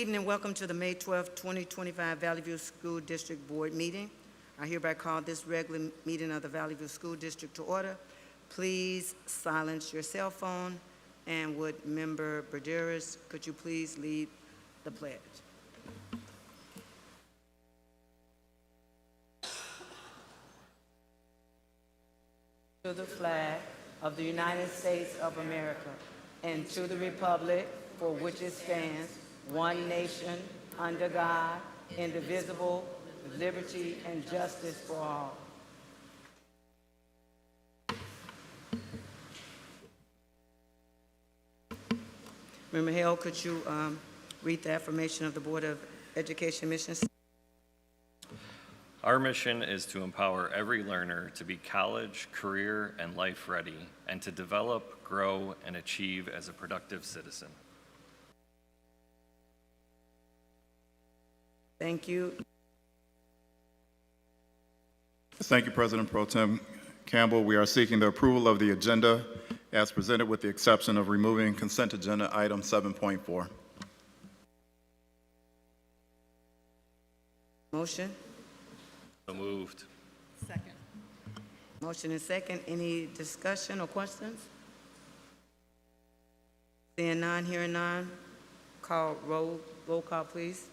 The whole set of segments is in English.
evening. Welcome to the May 12, 2025 Valley View School District Board meeting. I hereby call this regular meeting of the Valley View School District to order. Please silence your cell phone. And would Member Berderas, could you please lead the pledge? To the flag of the United States of America and to the republic for which it stands, one nation, under God, indivisible, with liberty and justice for all. Member Hale, could you read the affirmation of the Board of Education missions? Our mission is to empower every learner to be college, career, and life ready, and to develop, grow, and achieve as a productive citizen. Thank you. Thank you, President Pro Tem Campbell. We are seeking the approval of the agenda as presented with the exception of removing consent agenda item 7.4. Motion? So moved. Second. Motion is second. Any discussion or questions? Seeing none, hearing none, roll call, please.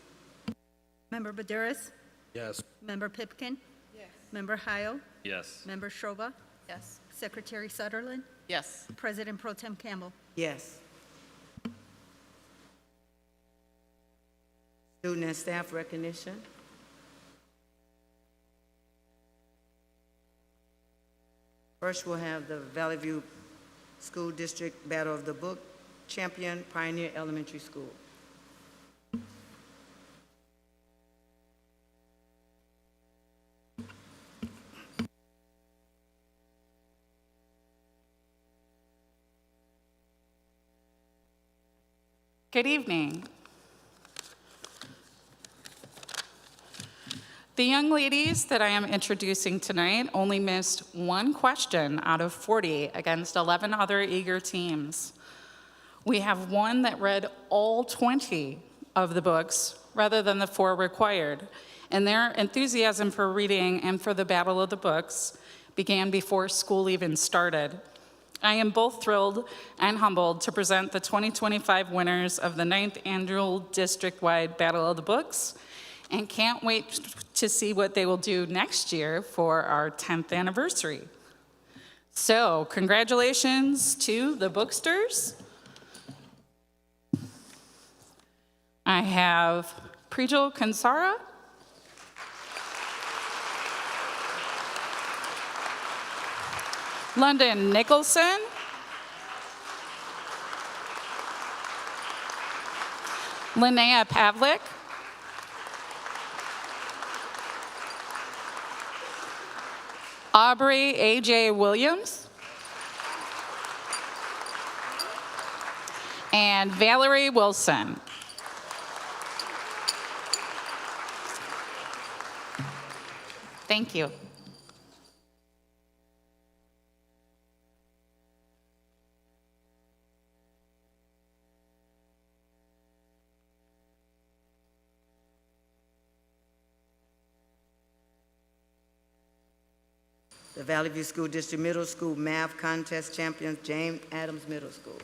Member Berderas? Yes. Member Pipkin? Yes. Member Hyle? Yes. Member Shova? Yes. Secretary Sutherland? Yes. President Pro Tem Campbell? Yes. Student and staff recognition. First, we'll have the Valley View School District Battle of the Book champion, Pioneer Elementary School. Good evening. The young ladies that I am introducing tonight only missed one question out of 40 against 11 other eager teams. We have one that read all 20 of the books rather than the 4 required, and their enthusiasm for reading and for the Battle of the Books began before school even started. I am both thrilled and humbled to present the 2025 winners of the 9th Annual District-Wide Battle of the Books, and can't wait to see what they will do next year for our 10th anniversary. So, congratulations to the Booksters. I have Prijal Kansara, London Nicholson, Linnea Pavlik, Aubrey A.J. Williams, and Valerie Wilson. Thank you. The Valley View School District Middle School Math Contest champions, James Adams Middle School.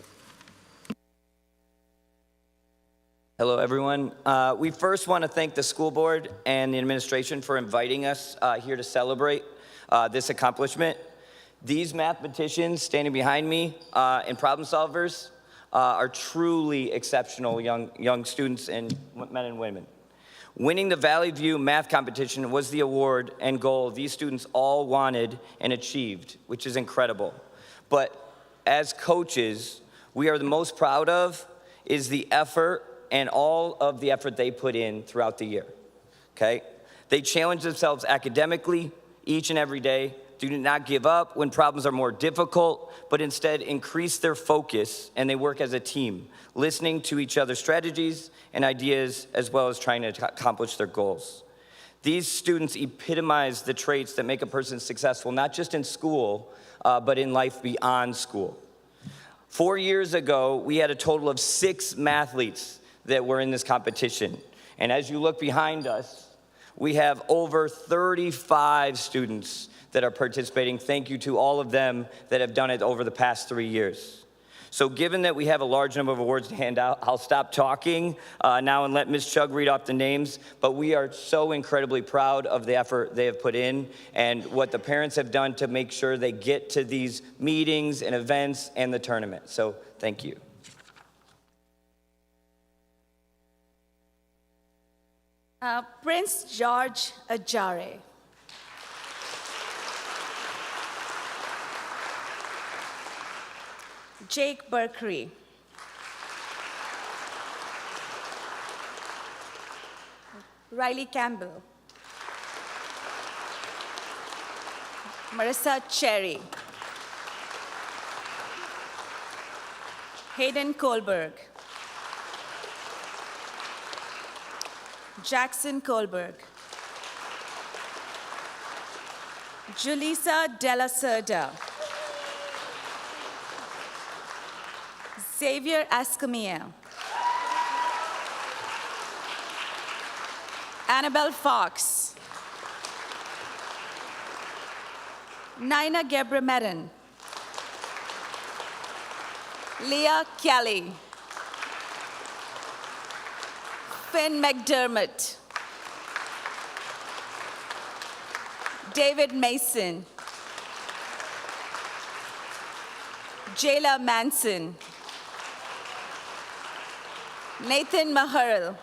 Hello, everyone. We first want to thank the school board and the administration for inviting us here to celebrate this accomplishment. These mathematicians standing behind me and problem solvers are truly exceptional young students and men and women. Winning the Valley View math competition was the award and goal these students all wanted and achieved, which is incredible. But as coaches, we are the most proud of is the effort and all of the effort they put in throughout the year, okay? They challenge themselves academically each and every day, do not give up when problems are more difficult, but instead increase their focus, and they work as a team, listening to each other's strategies and ideas, as well as trying to accomplish their goals. These students epitomize the traits that make a person successful, not just in school, but in life beyond school. 4 years ago, we had a total of 6 mathletes that were in this competition. And as you look behind us, we have over 35 students that are participating. Thank you to all of them that have done it over the past 3 years. So given that we have a large number of awards to hand out, I'll stop talking now and let Ms. Chugg read off the names, but we are so incredibly proud of the effort they have put in and what the parents have done to make sure they get to these meetings and events and the tournament. So thank you. Prince George Ajare. Jake Berkery. Riley Campbell. Marissa Cherry. Hayden Kohlberg. Jackson Kohlberg. Julissa Della Cerda. Xavier Escamiel. Annabelle Fox. Naina Gebremedin. Leah Kelly. Finn McDermott. David Mason. Jayla Manson. Nathan Maharil.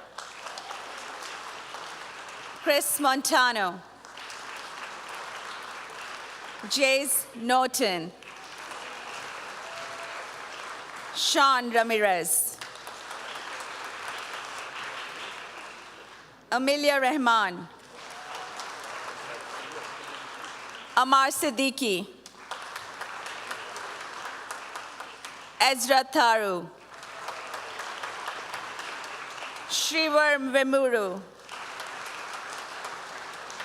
Chris Montano. Jace Norton. Sean Ramirez. Amelia Rahman. Amar Siddiqui. Ezra Tharu. Shrivar Vemuru.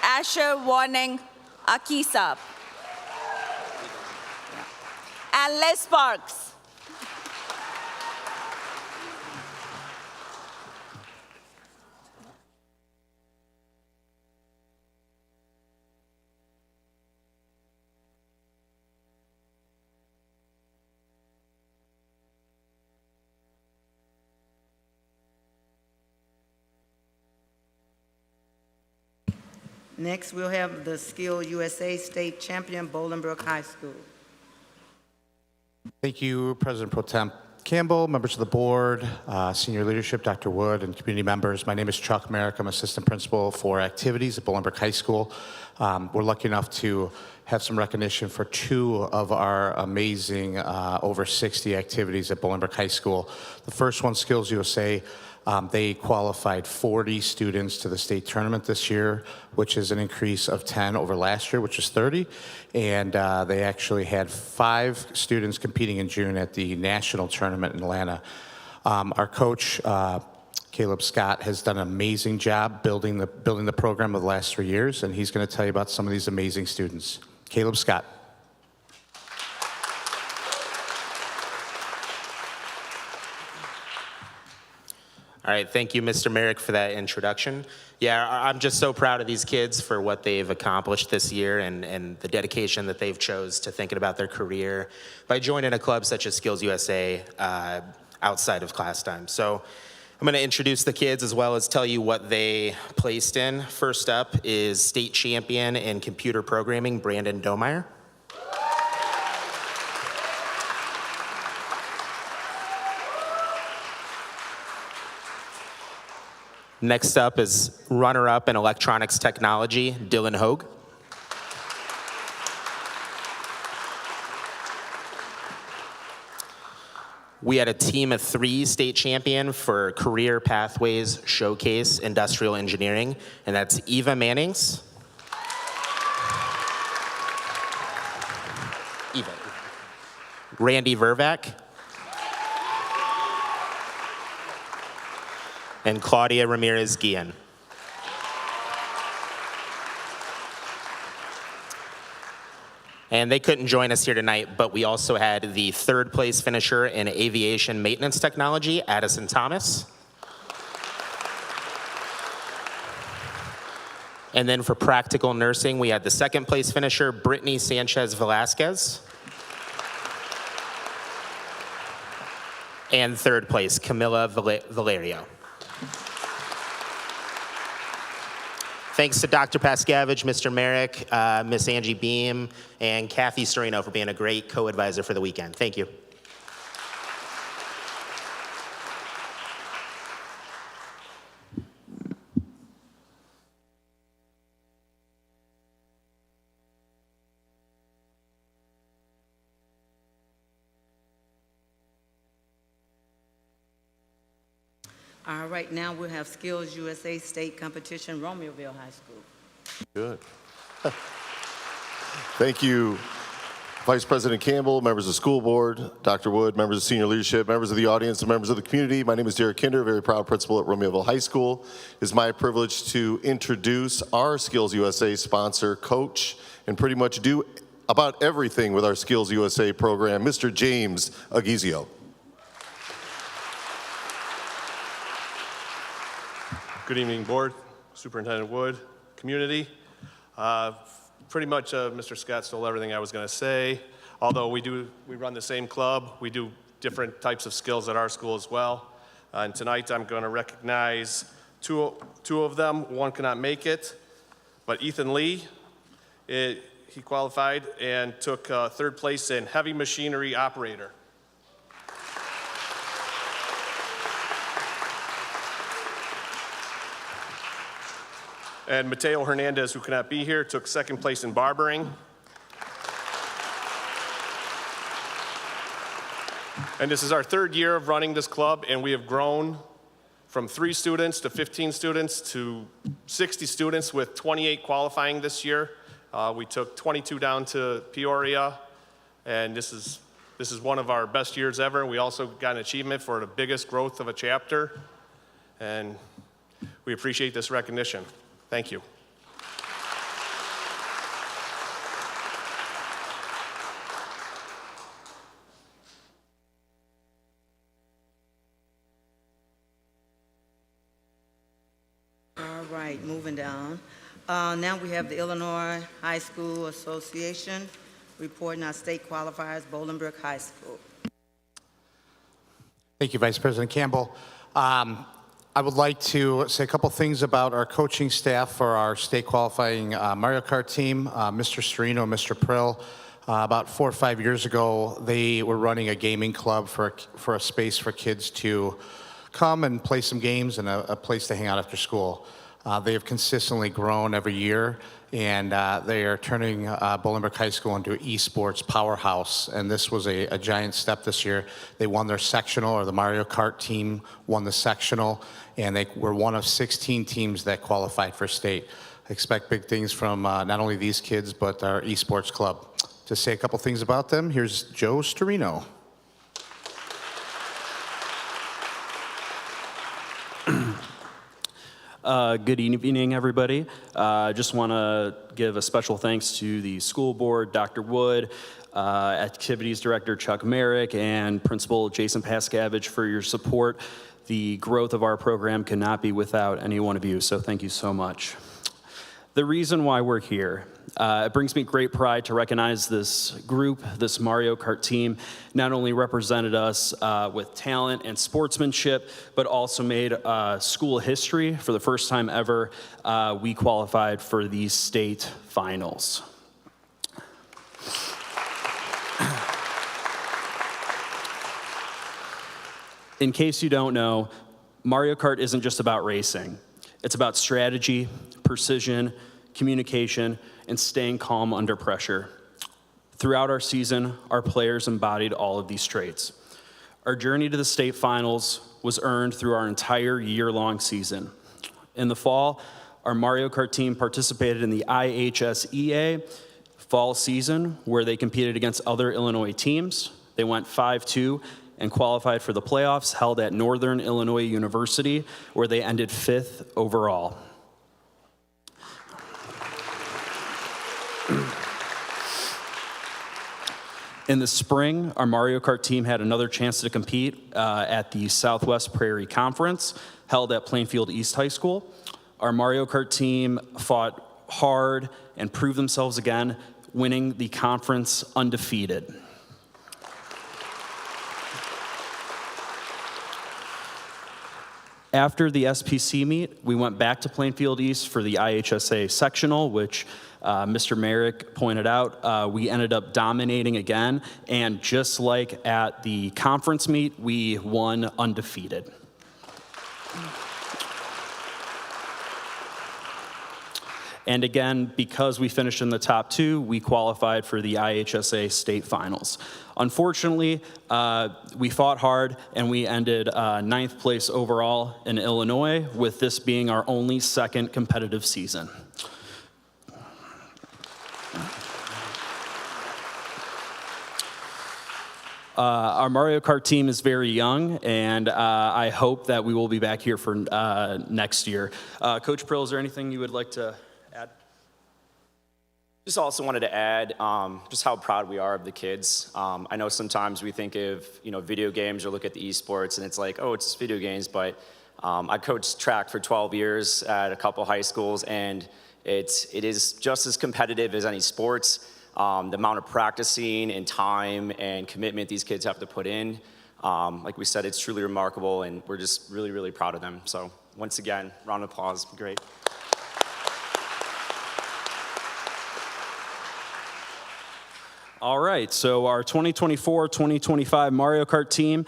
Asher Warning Akisap. And Les Sparks. Next, we'll have the Skill USA State Champion, Bolingbrook High School. Thank you, President Pro Tem Campbell, members of the board, senior leadership, Dr. Wood, and community members. My name is Chuck Merrick. I'm assistant principal for activities at Bolingbrook High School. We're lucky enough to have some recognition for 2 of our amazing over 60 activities at Bolingbrook High School. The first one, Skills USA. They qualified 40 students to the state tournament this year, which is an increase of 10 over last year, which is 30. And they actually had 5 students competing in June at the national tournament in Atlanta. Our coach, Caleb Scott, has done an amazing job building the program of the last 3 years, and he's going to tell you about some of these amazing students. Caleb Scott. All right, thank you, Mr. Merrick, for that introduction. Yeah, I'm just so proud of these kids for what they've accomplished this year and the dedication that they've chose to thinking about their career by joining a club such as Skills USA outside of class time. So I'm going to introduce the kids as well as tell you what they placed in. First up is state champion in computer programming, Brandon Domeyer. Next up is runner-up in electronics technology, Dylan Hogue. We had a team of 3 state champion for Career Pathways Showcase Industrial Engineering, and that's Eva Mannings. Eva. Randy Vervac. And Claudia Ramirez-Guillen. And they couldn't join us here tonight, but we also had the 3rd place finisher in aviation maintenance technology, Addison Thomas. And then for practical nursing, we had the second place finisher, Brittany Sanchez Velasquez. And third place, Camila Valerio. Thanks to Dr. Pascavage, Mr. Merrick, Miss Angie Beam, and Kathy Storino for being a great co-advisor for the weekend. Thank you. All right, now we'll have Skills USA State Competition, Romeoville High School. Good. Thank you, Vice President Campbell, members of the school board, Dr. Wood, members of senior leadership, members of the audience, and members of the community. My name is Derek Kinder, very proud principal at Romeoville High School. It is my privilege to introduce our Skills USA sponsor, coach, and pretty much do about everything with our Skills USA program, Mr. James Aguizio. Good evening, board, Superintendent Wood, community. Pretty much Mr. Scott stole everything I was going to say. Although we run the same club, we do different types of skills at our school as well. And tonight I'm going to recognize two of them. One cannot make it, but Ethan Lee, he qualified and took third place in heavy machinery operator. And Mateo Hernandez, who cannot be here, took second place in barbering. And this is our third year of running this club, and we have grown from 3 students to 15 students to 60 students with 28 qualifying this year. We took 22 down to Peoria, and this is one of our best years ever. We also got an achievement for the biggest growth of a chapter, and we appreciate this recognition. Thank you. All right, moving down. Now we have the Illinois High School Association reporting our state qualifiers, Bolingbrook High School. Thank you, Vice President Campbell. I would like to say a couple things about our coaching staff for our state qualifying Mario Kart team, Mr. Storino and Mr. Prill. About 4 or 5 years ago, they were running a gaming club for a space for kids to come and play some games and a place to hang out after school. They have consistently grown every year, and they are turning Bolingbrook High School into an esports powerhouse, and this was a giant step this year. They won their sectional, or the Mario Kart team won the sectional, and they were one of 16 teams that qualified for state. I expect big things from not only these kids, but our esports club. To say a couple things about them, here's Joe Storino. Good evening, everybody. I just want to give a special thanks to the school board, Dr. Wood, Activities Director Chuck Merrick, and Principal Jason Pascavage for your support. The growth of our program cannot be without any one of you, so thank you so much. The reason why we're here, it brings me great pride to recognize this group, this Mario Kart team, not only represented us with talent and sportsmanship, but also made school history. For the first time ever, we qualified for the state finals. In case you don't know, Mario Kart isn't just about racing. It's about strategy, precision, communication, and staying calm under pressure. Throughout our season, our players embodied all of these traits. Our journey to the state finals was earned through our entire year-long season. In the fall, our Mario Kart team participated in the IHSEA fall season, where they competed against other Illinois teams. They went 5-2 and qualified for the playoffs held at Northern Illinois University, where they ended 5th overall. In the spring, our Mario Kart team had another chance to compete at the Southwest Prairie Conference, held at Plainfield East High School. our Mario Kart team fought hard and proved themselves again, winning the conference undefeated. After the SPC meet, we went back to Plainfield East for the IHSA sectional, which Mr. Merrick pointed out. We ended up dominating again, and just like at the conference meet, we won undefeated. And again, because we finished in the top 2, we qualified for the IHSA state finals. Unfortunately, we fought hard and we ended 9th place overall in Illinois, with this being our only second competitive season. Our Mario Kart team is very young, and I hope that we will be back here for next year. Coach Prill, is there anything you would like to add? Just also wanted to add just how proud we are of the kids. I know sometimes we think of video games or look at the esports and it's like, oh, it's video games, but I coached track for 12 years at a couple high schools, and it is just as competitive as any sports. The amount of practicing and time and commitment these kids have to put in, like we said, it's truly remarkable, and we're just really, really proud of them. So once again, round of applause, great. All right, so our 2024-2025 Mario Kart team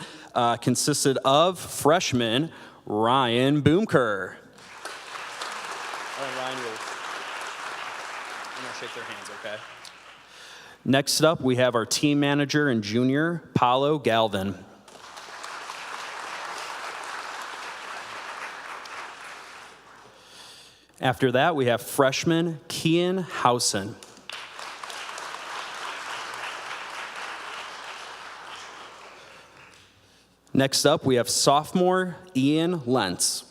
consisted of freshman Ryan Boomker. All right, Ryan, I'm gonna shake their hands, okay? Next up, we have our team manager and junior, Paulo Galvin. After that, we have freshman Kian Housen. Next up, we have sophomore Ian Lentz.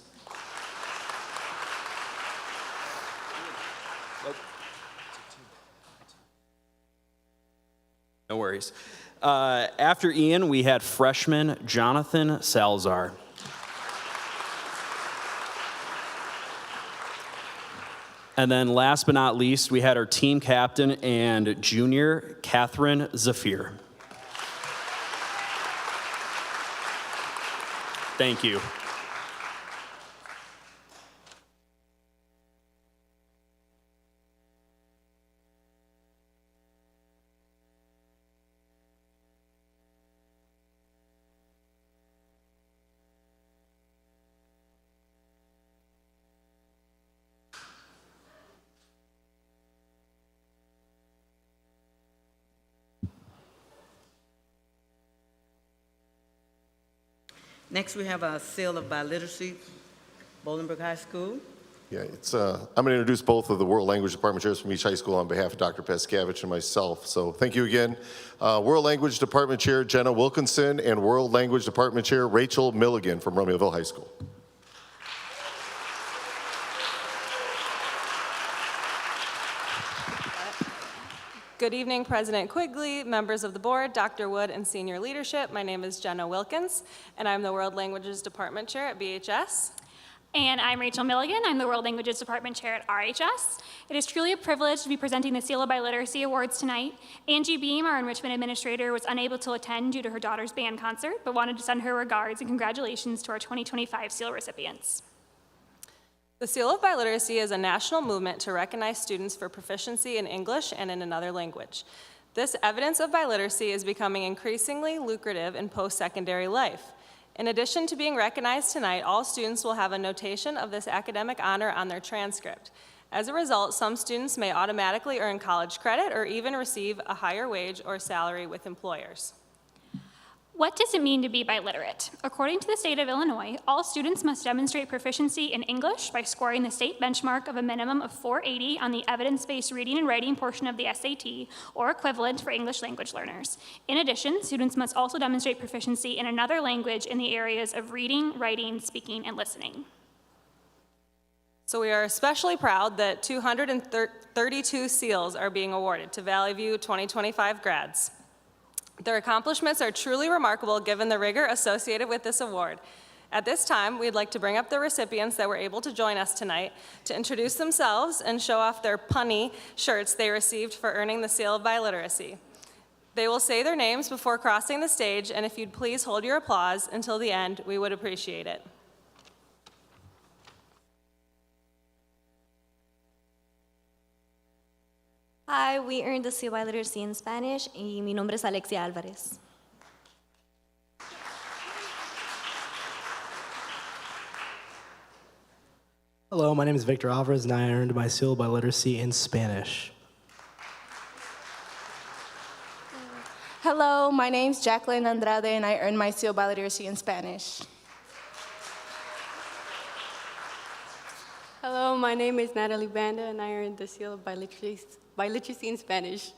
No worries. After Ian, we had freshman Jonathan Salzar. And then last but not least, we had our team captain and junior, Catherine Zafir. Thank you. Next, we have our seal of biliteracy, Bolingbrook High School. Yeah, I'm going to introduce both of the World Language Department chairs from each high school on behalf of Dr. Pescavich and myself. So thank you again. World Language Department Chair Jenna Wilkinson and World Language Department Chair Rachel Milligan from Romeoville High School. Good evening, President Quigley, members of the board, Dr. Wood, and senior leadership. My name is Jenna Wilkins, and I'm the World Languages Department Chair at BHS. And I'm Rachel Milligan. I'm the World Languages Department Chair at RHS. It is truly a privilege to be presenting the Seal of Biliteracy Awards tonight. Angie Beam, our enrichment administrator, was unable to attend due to her daughter's band concert, but wanted to send her regards and congratulations to our 2025 Seal recipients. The Seal of Biliteracy is a national movement to recognize students for proficiency in English and in another language. This evidence of biliteracy is becoming increasingly lucrative in post-secondary life. In addition to being recognized tonight, all students will have a notation of this academic honor on their transcript. As a result, some students may automatically earn college credit or even receive a higher wage or salary with employers. What does it mean to be biliterate? According to the state of Illinois, all students must demonstrate proficiency in English by scoring the state benchmark of a minimum of 480 on the evidence-based reading and writing portion of the SAT, or equivalent for English language learners. In addition, students must also demonstrate proficiency in another language in the areas of reading, writing, speaking, and listening. So we are especially proud that 232 SEALs are being awarded to Valley View 2025 grads. Their accomplishments are truly remarkable given the rigor associated with this award. At this time, we'd like to bring up the recipients that were able to join us tonight to introduce themselves and show off their punny shirts they received for earning the seal of biliteracy. They will say their names before crossing the stage, and if you'd please hold your applause until the end, we would appreciate it. Hi, we earned the seal of biliteracy in Spanish, y mi nombre es Alexia Álvarez. Hello, my name is Victor Alvarez, and I earned my seal by literacy in Spanish. Hello, my name's Jacqueline Andrade, and I earned my seal by literacy in Spanish. Hello, my name is Natalie Banda, and I earned the seal of biliteracy in Spanish.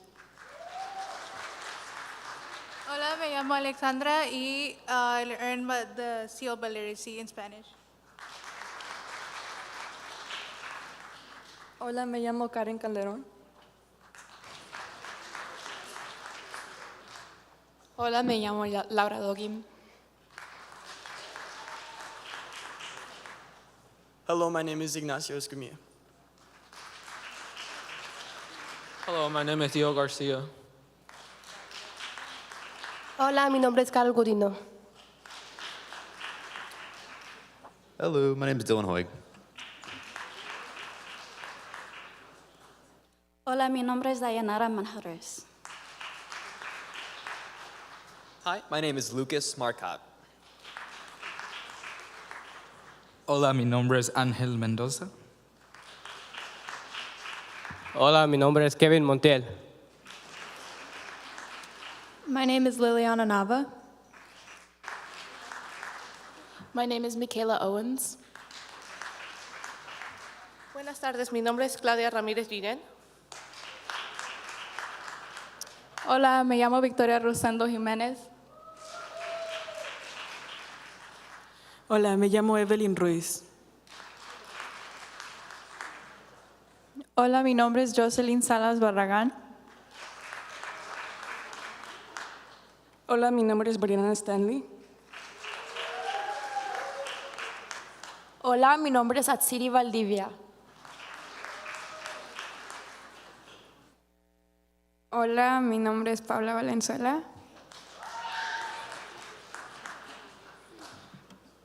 Hola, me llamo Alexandra y I earned the seal of biliteracy in Spanish. Hola, me llamo Karen Calderón. Hola, me llamo Laura Dogim. Hello, my name is Ignacio Escamilla. Hello, my name is Diego Garcia. Hola, mi nombre es Carlos Godino. Hello, my name is Dylan Hoig. Hola, mi nombre es Dayanara Manjarres. Hi, my name is Lucas Marcotte. Hola, mi nombre es Ángel Mendoza. Hola, mi nombre es Kevin Montiel. My name is Liliana Nava. My name is Michaela Owens. Buenas tardes, mi nombre es Claudia Ramírez Guillén. Hola, me llamo Victoria Rosendo Jiménez. Hola, me llamo Evelyn Ruiz. Hola, mi nombre es Jocelyn Salas Barragán. Hola, mi nombre es Brianna Stanley. Hola, mi nombre es Atsiri Valdivia. Hola, mi nombre es Paula Valenzuela.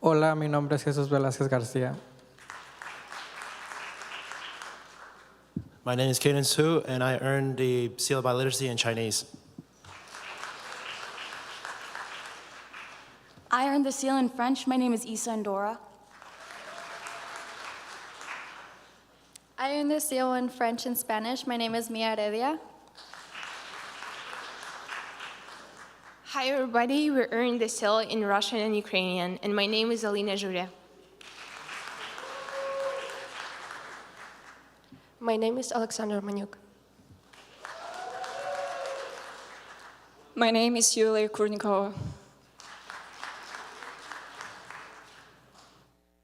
Hola, mi nombre es Jesús Velázquez García. My name is Kaden Su, and I earned the seal of biliteracy in Chinese. I earned the seal in French. My name is Isa Andora. I earned the seal in French and Spanish. My name is Mia Heredia. Hi, everybody. We earned the seal in Russian and Ukrainian, and my name is Alina Jure. My name is Alexander Manyuk. My name is Yulia Kurnikova.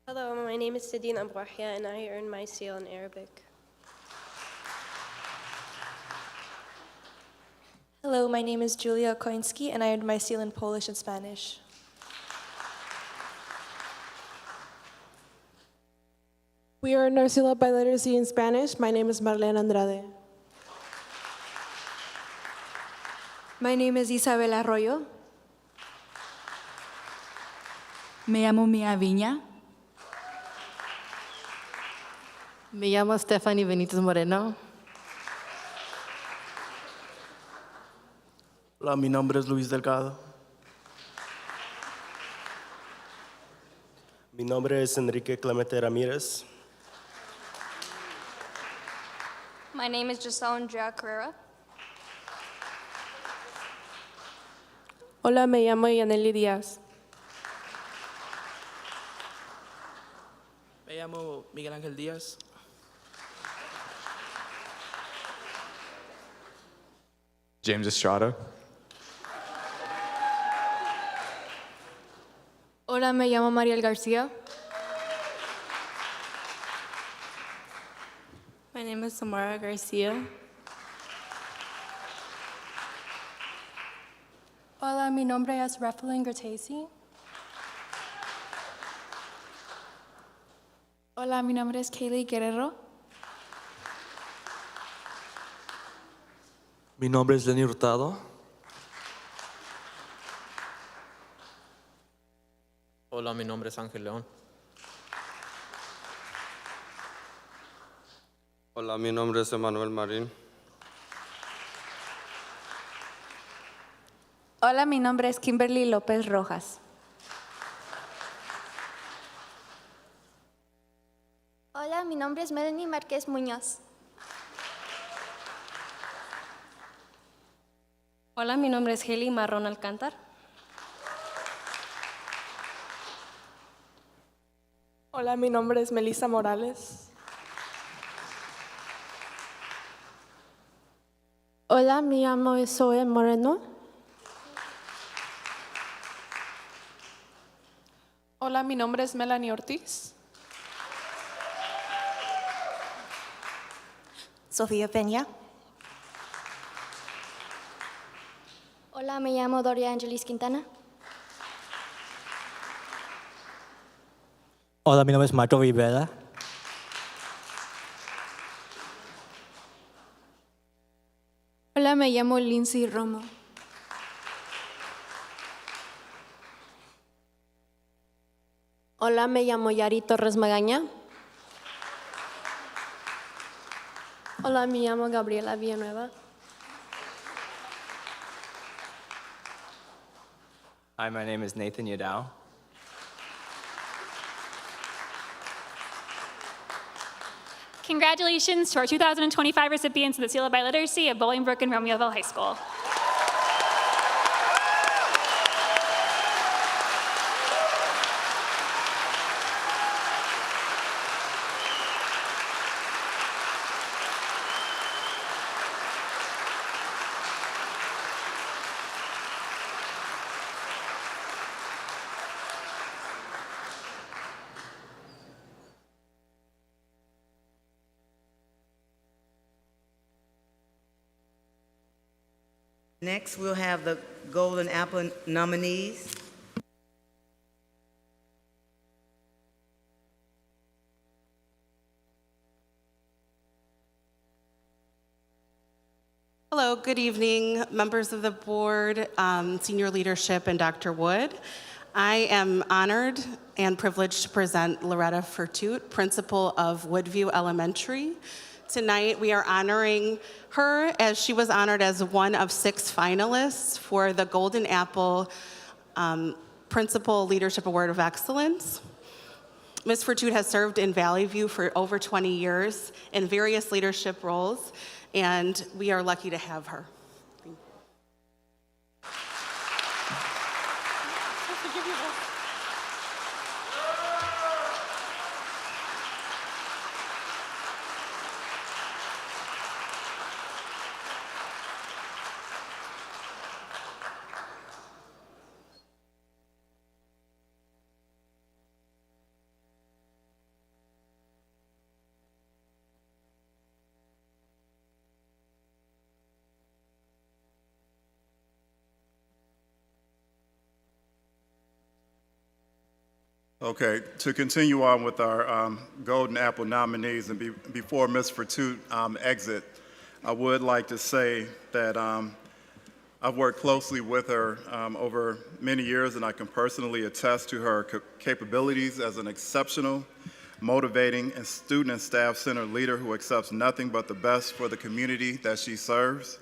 Hello, my name is Sidine Abrahia, and I earned my seal in Arabic. Hello, my name is Julia Koinski, and I earned my seal in Polish and Spanish. We earned our seal of biliteracy in Spanish. My name is Marlene Andrade. My name is Isabel Arroyo. Me llamo Mia Viña. Me llamo Stephanie Benitez Moreno. Hola, mi nombre es Luis Delgado. Mi nombre es Enrique Clemente Ramírez. My name is Giselle Andrea Carrera. Hola, me llamo Yaneli Díaz. Me llamo Miguel Ángel Díaz. James Estrada. Hola, me llamo Mariel García. My name is Samara Garcia. Hola, mi nombre es Rafaelin Gertesi. Hola, mi nombre es Kaylee Guerrero. Mi nombre es Lenny Hurtado. Hola, mi nombre es Ángel León. Hola, mi nombre es Emanuel Marín. Hola, mi nombre es Kimberly López Rojas. Hola, mi nombre es Melanie Márquez Muñoz. Hola, mi nombre es Heli Marrón Alcántar. Hola, mi nombre es Melissa Morales. Hola, me llamo Zoe Moreno. Hola, mi nombre es Melanie Ortiz. Sofía Peña. Hola, me llamo Doria Angelis Quintana. Hola, mi nombre es Marco Rivera. Hola, me llamo Lindsay Romo. Hola, me llamo Yari Torres Magaña. Hola, me llamo Gabriela Villanueva. Hi, my name is Nathan Yadao. Congratulations to our 2025 recipients of the Seal of Biliteracy of Bolingbrook and Romeoville High School. Next, we'll have the Golden Apple nominees. Hello, good evening, members of the board, senior leadership, and Dr. Wood. I am honored and privileged to present Loretta Fertute, principal of Woodview Elementary. Tonight, we are honoring her as she was honored as one of 6 finalists for the Golden Apple Principal Leadership Award of Excellence. Ms. Fertute has served in Valley View for over 20 years in various leadership roles, and we are lucky to have her. Okay, to continue on with our Golden Apple nominees, and before Ms. Fertute exit, I would like to say that I've worked closely with her over many years, and I can personally attest to her capabilities as an exceptional, motivating, and student and staff-centered leader who accepts nothing but the best for the community that she serves.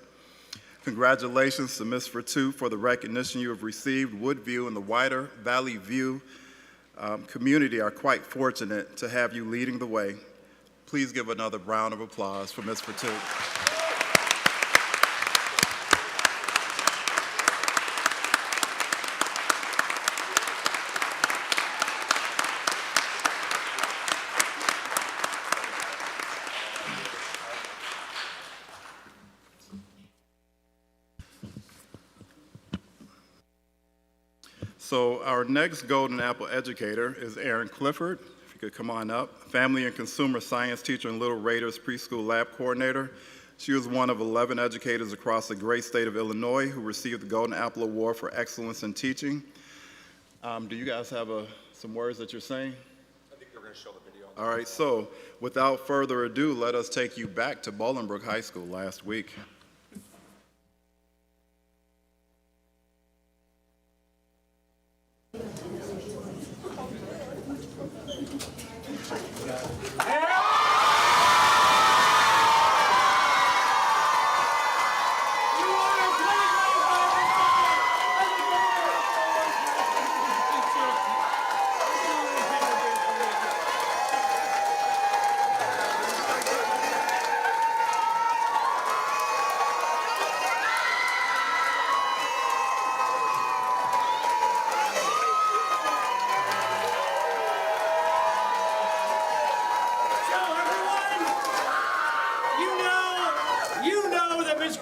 Congratulations to Ms. Fertute for the recognition you have received. Woodview and the wider Valley View community are quite fortunate to have you leading the way. Please give another round of applause for Ms. Fertute. So our next Golden Apple educator is Erin Clifford. If you could come on up. Family and Consumer Science teacher and Little Raiders preschool lab coordinator. She was one of 11 educators across the great state of Illinois who received the Golden Apple Award for Excellence in Teaching. Do you guys have some words that you're saying? I think they're going to show the video. All right, so without further ado, let us take you back to Bolingbrook High School last week.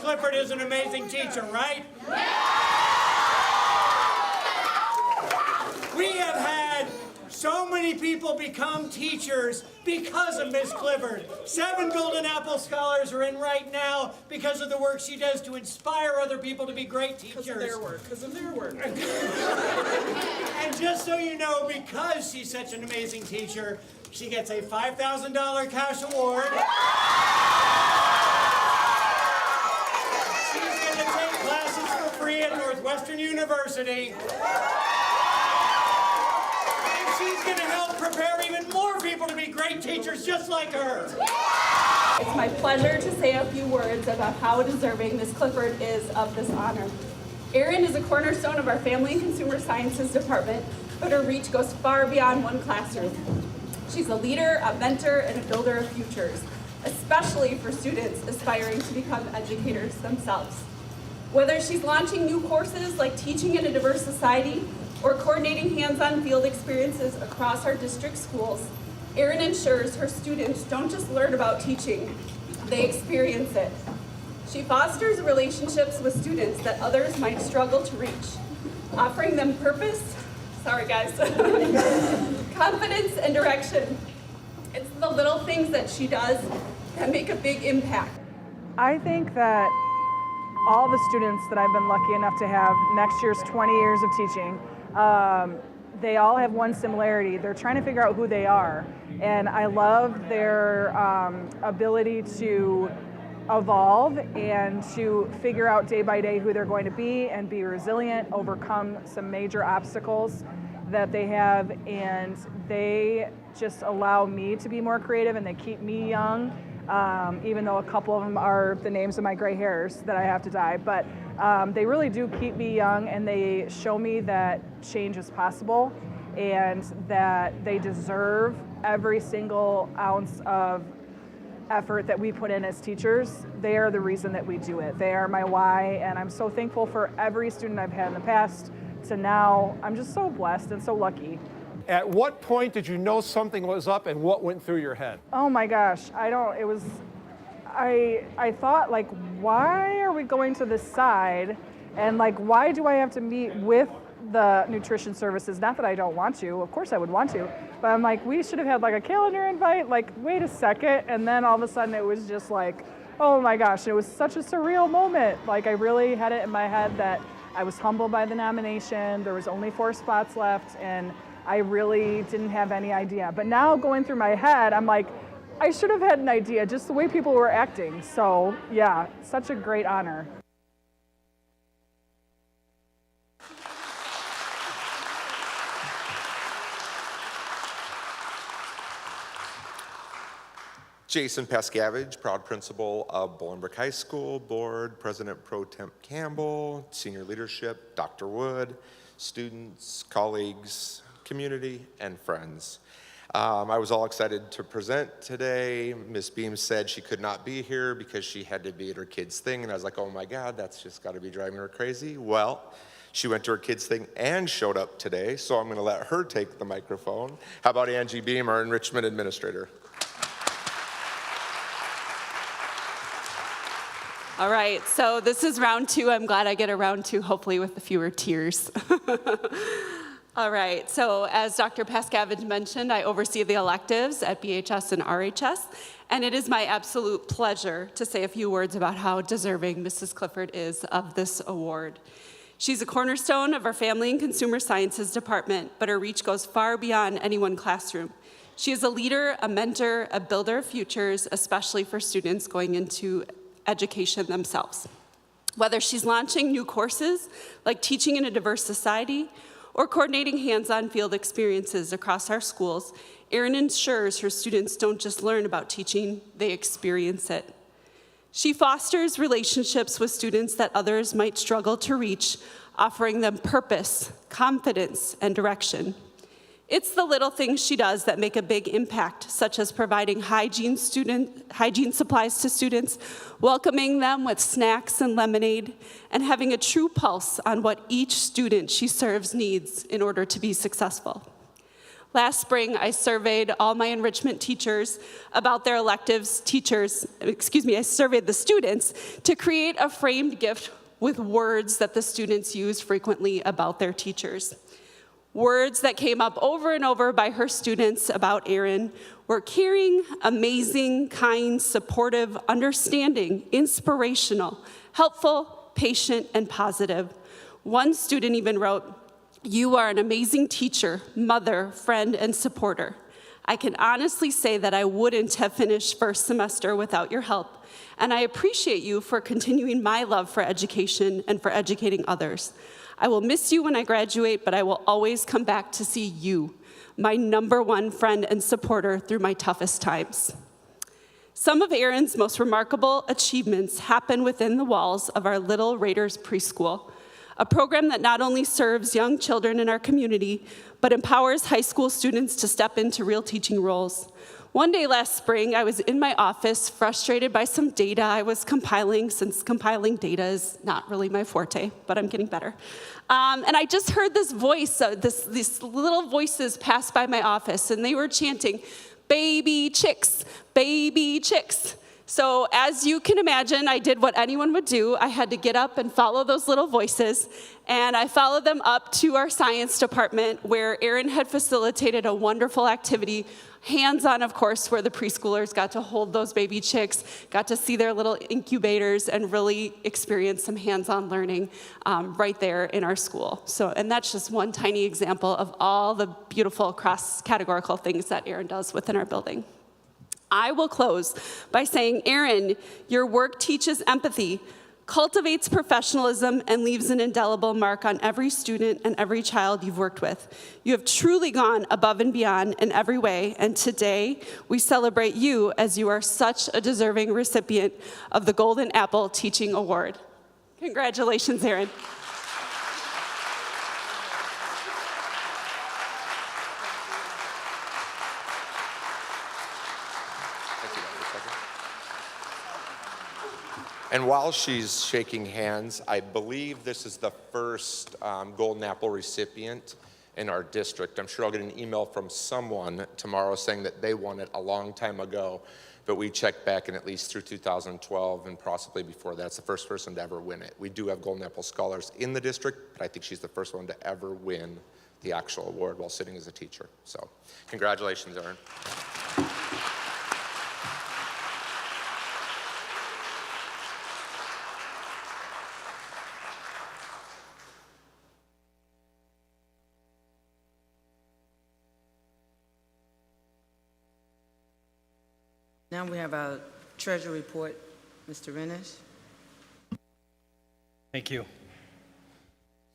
Clifford is an amazing teacher, right? We have had so many people become teachers because of Miss Clifford. 7 Golden Apple Scholars are in right now because of the work she does to inspire other people to be great teachers. Because of their work. And just so you know, because she's such an amazing teacher, she gets a $5,000 cash award. At Northwestern University. And she's going to help prepare even more people to be great teachers just like her. It's my pleasure to say a few words about how deserving Ms. Clifford is of this honor. Erin is a cornerstone of our Family and Consumer Sciences department, but her reach goes far beyond one classroom. She's a leader, a mentor, and a builder of futures, especially for students aspiring to become educators themselves. Whether she's launching new courses like Teaching in a Diverse Society or coordinating hands-on field experiences across our district schools, Erin ensures her students don't just learn about teaching, they experience it. She fosters relationships with students that others might struggle to reach, offering them purpose, confidence and direction. It's the little things that she does that make a big impact. I think that all the students that I've been lucky enough to have next year's 20 years of teaching, they all have one similarity. They're trying to figure out who they are. And I love their ability to evolve and to figure out day by day who they're going to be and be resilient, overcome some major obstacles that they have. And they just allow me to be more creative and they keep me young. Even though a couple of them are the names of my gray hairs that I have to dye. But they really do keep me young and they show me that change is possible and that they deserve every single ounce of effort that we put in as teachers. They are the reason that we do it. They are my why, and I'm so thankful for every student I've had in the past to now. I'm just so blessed and so lucky. At what point did you know something was up and what went through your head? Oh my gosh, I thought, like, why are we going to this side? And like, why do I have to meet with the nutrition services? Not that I don't want to, of course I would want to, but I'm like, we should have had like a calendar invite, like, wait a second. And then all of a sudden it was just like, oh my gosh, it was such a surreal moment. Like, I really had it in my head that I was humbled by the nomination. There was only 4 spots left and I really didn't have any idea. But now going through my head, I'm like, I should have had an idea, just the way people were acting. So yeah, such a great honor. Jason Pascavage, proud principal of Bolingbrook High School, board, President Pro Temp Campbell, senior leadership, Dr. Wood, students, colleagues, community, and friends. I was all excited to present today. Ms. Beam said she could not be here because she had to be at her kid's thing, and I was like, oh my God, that's just gotta be driving her crazy. Well, she went to her kid's thing and showed up today, so I'm gonna let her take the microphone. How about Angie Beam, our enrichment administrator? All right, so this is round 2. I'm glad I get a round 2, hopefully with fewer tears. All right, so as Dr. Pascavage mentioned, I oversee the electives at BHS and RHS, and it is my absolute pleasure to say a few words about how deserving Mrs. Clifford is of this award. She's a cornerstone of our Family and Consumer Sciences department, but her reach goes far beyond any one classroom. She is a leader, a mentor, a builder of futures, especially for students going into education themselves. Whether she's launching new courses like Teaching in a Diverse Society or coordinating hands-on field experiences across our schools, Erin ensures her students don't just learn about teaching, they experience it. She fosters relationships with students that others might struggle to reach, offering them purpose, confidence, and direction. It's the little things she does that make a big impact, such as providing hygiene supplies to students, welcoming them with snacks and lemonade, and having a true pulse on what each student she serves needs in order to be successful. Last spring, I surveyed all my enrichment teachers about their electives. I surveyed the students to create a framed gift with words that the students use frequently about their teachers. Words that came up over and over by her students about Erin were caring, amazing, kind, supportive, understanding, inspirational, helpful, patient, and positive. One student even wrote, "You are an amazing teacher, mother, friend, and supporter. I can honestly say that I wouldn't have finished first semester without your help, and I appreciate you for continuing my love for education and for educating others. I will miss you when I graduate, but I will always come back to see you, my #1 friend and supporter through my toughest times." Some of Erin's most remarkable achievements happen within the walls of our Little Raiders Preschool, a program that not only serves young children in our community, but empowers high school students to step into real teaching roles. One day last spring, I was in my office frustrated by some data I was compiling, since compiling data is not really my forte, but I'm getting better. And I just heard this voice, these little voices pass by my office, and they were chanting, "Baby chicks, baby chicks." So as you can imagine, I did what anyone would do. I had to get up and follow those little voices, and I followed them up to our science department, where Erin had facilitated a wonderful activity, hands-on, of course, where the preschoolers got to hold those baby chicks, got to see their little incubators, and really experience some hands-on learning right there in our school. And that's just one tiny example of all the beautiful cross-categorical things that Erin does within our building. I will close by saying, Erin, your work teaches empathy, cultivates professionalism, and leaves an indelible mark on every student and every child you've worked with. You have truly gone above and beyond in every way, and today we celebrate you as you are such a deserving recipient of the Golden Apple Teaching Award. Congratulations, Erin. And while she's shaking hands, I believe this is the first Golden Apple recipient in our district. I'm sure I'll get an email from someone tomorrow saying that they won it a long time ago, but we checked back, and at least through 2012 and possibly before that, it's the first person to ever win it. We do have Golden Apple scholars in the district, but I think she's the first one to ever win the actual award while sitting as a teacher. So congratulations, Erin. Now we have our treasury report. Mr. Rennish. Thank you.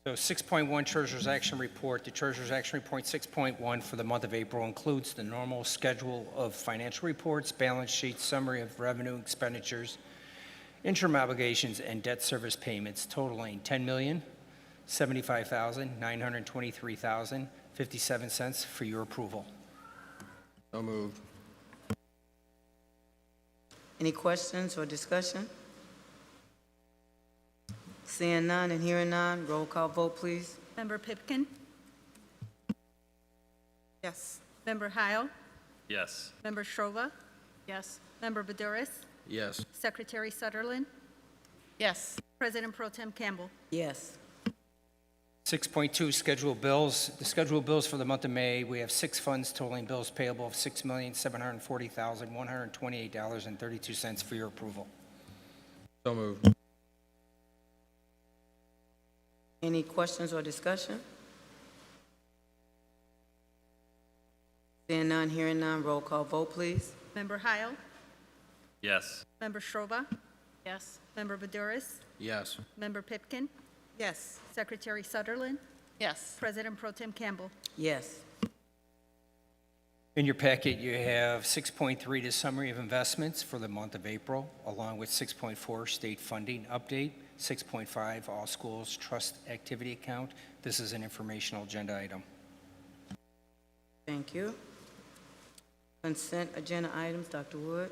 So 6.1 Treasurer's Action Report. The Treasurer's Action Report 6.1 for the month of April includes the normal schedule of financial reports, balance sheets, summary of revenue expenditures, interim obligations, and debt service payments totaling $10,075,923,057 for your approval. So moved. Any questions or discussion? Seeing none and hearing none, roll call vote, please. Member Pipkin? Yes. Member Heil? Yes. Member Strova? Yes. Member Baduris? Yes. Secretary Sutherland? Yes. President Pro Tem Campbell? Yes. 6.2 scheduled bills. The scheduled bills for the month of May, we have 6 funds totaling bills payable of $6,740,128.32 for your approval. So moved. Any questions or discussion? Seeing none, hearing none, roll call vote, please. Member Heil? Yes. Member Strova? Yes. Member Badouris? Yes. Member Pipkin? Yes. Secretary Sutherland? Yes. President Pro Tem Campbell? Yes. In your packet, you have 6.3, the summary of investments for the month of April, along with 6.4, state funding update, 6.5, all schools trust activity account. This is an informational agenda item. Thank you. Consent agenda items, Dr. Wood.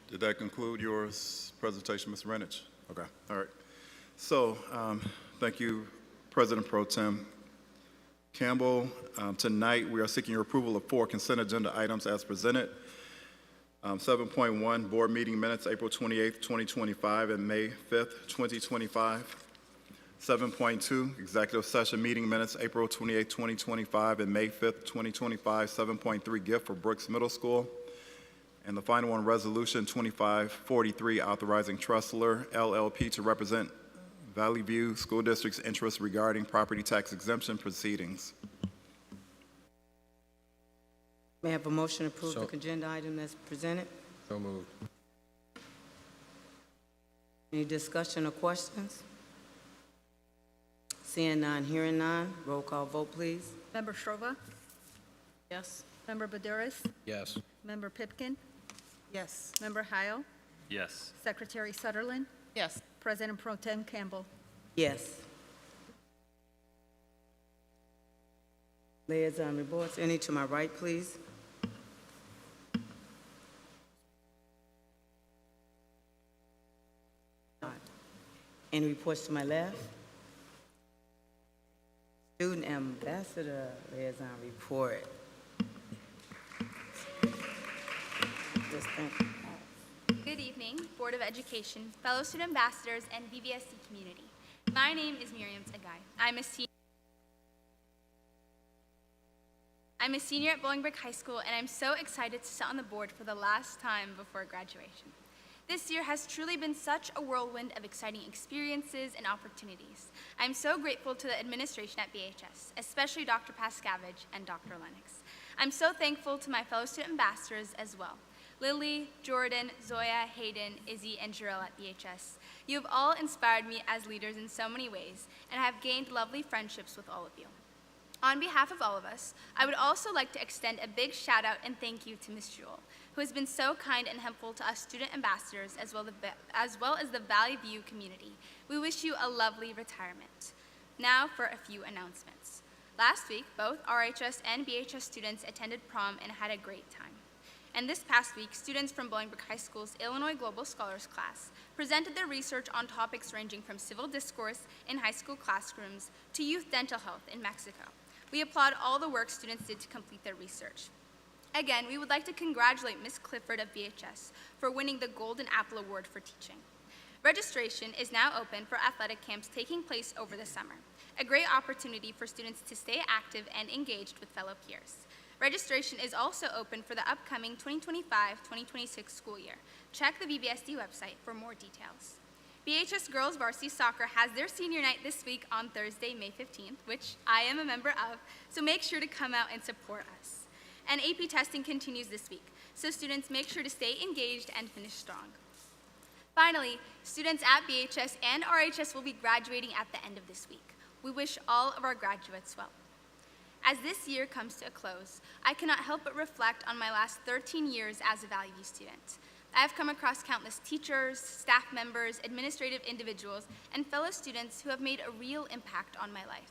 Did that conclude your presentation, Ms. Renich? Okay, all right. So, thank you, President Pro Tem Campbell. Tonight, we are seeking your approval of 4 consent agenda items as presented. 7.1, board meeting minutes, April 28th, 2025, and May 5th, 2025. 7.2, executive session meeting minutes, April 28th, 2025, and May 5th, 2025. 7.3, gift for Brooks Middle School. And the final one, Resolution 2543, authorizing Trustler LLP to represent Valley View School District's interests regarding property tax exemption proceedings. May I have a motion to approve So- the agenda item as presented? So moved. Any discussion or questions? Seeing none, hearing none, roll call vote, please. Member Strova? Yes. Member Badouris? Yes. Member Pipkin? Yes. Member Heil? Yes. Secretary Sutherland? Yes. President Pro Tem Campbell? Yes. Liaison reports, any to my right, please? Any reports to my left? Student Ambassador Liaison report. Just thank you. Good evening, Board of Education, fellow student ambassadors, and VVSD community. My name is Miriam Tagay. I'm a senior at Bolingbrook High School, and I'm so excited to sit on the board for the last time before graduation. This year has truly been such a whirlwind of exciting experiences and opportunities. I'm so grateful to the administration at BHS, especially Dr. Pascavage and Dr. Lennox. I'm so thankful to my fellow student ambassadors as well. Lily, Jordan, Zoya, Hayden, Izzy, and Jarrell at BHS. You have all inspired me as leaders in so many ways, and I have gained lovely friendships with all of you. On behalf of all of us, I would also like to extend a big shout out and thank you to Ms. Jewell, who has been so kind and helpful to us student ambassadors as well as the Valley View community. We wish you a lovely retirement. Now for a few announcements. Last week, both RHS and BHS students attended prom and had a great time. And this past week, students from Bolingbrook High School's Illinois Global Scholars class presented their research on topics ranging from civil discourse in high school classrooms to youth dental health in Mexico. We applaud all the work students did to complete their research. Again, we would like to congratulate Ms. Clifford of BHS for winning the Golden Apple Award for teaching. Registration is now open for athletic camps taking place over the summer, a great opportunity for students to stay active and engaged with fellow peers. Registration is also open for the upcoming 2025-2026 school year. Check the VVSD website for more details. BHS Girls Varsity Soccer has their senior night this week on Thursday, May 15th, which I am a member of, so make sure to come out and support us. And AP testing continues this week, so students make sure to stay engaged and finish strong. Finally, students at BHS and RHS will be graduating at the end of this week. We wish all of our graduates well. As this year comes to a close, I cannot help but reflect on my last 13 years as a Valley View student. I have come across countless teachers, staff members, administrative individuals, and fellow students who have made a real impact on my life.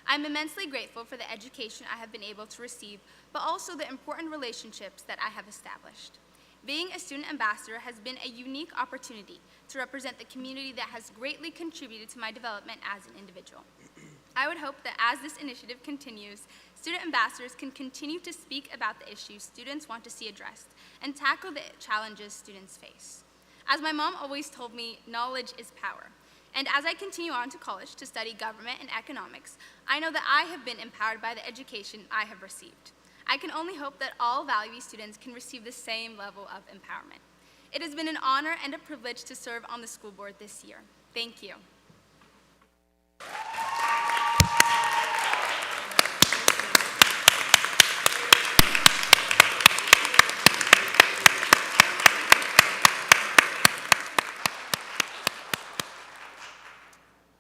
I'm immensely grateful for the education I have been able to receive, but also the important relationships that I have established. Being a student ambassador has been a unique opportunity to represent the community that has greatly contributed to my development as an individual. I would hope that as this initiative continues, student ambassadors can continue to speak about the issues students want to see addressed and tackle the challenges students face. As my mom always told me, knowledge is power. And as I continue on to college to study government and economics, I know that I have been empowered by the education I have received. I can only hope that all Valley View students can receive the same level of empowerment. It has been an honor and a privilege to serve on the school board this year. Thank you.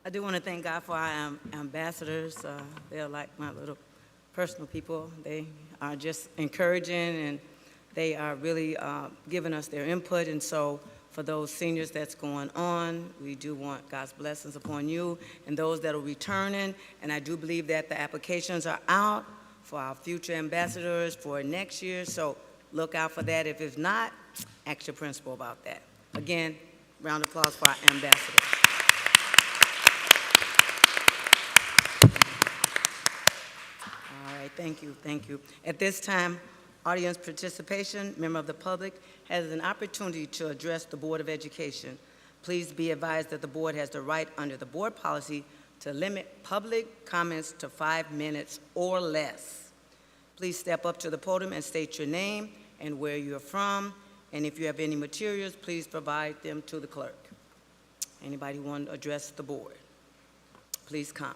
I do want to thank God for our ambassadors. They're like my little personal people. They are just encouraging, and they are really giving us their input. And so for those seniors that's going on, we do want God's blessings upon you and those that are returning. And I do believe that the applications are out for our future ambassadors for next year. So look out for that. If it's not, ask your principal about that. Again, round of applause for our ambassadors. All right, thank you, thank you. At this time, audience participation, member of the public has an opportunity to address the Board of Education. Please be advised that the board has the right under the board policy to limit public comments to 5 minutes or less. Please step up to the podium and state your name and where you're from. And if you have any materials, please provide them to the clerk. Anybody want to address the board? Please come.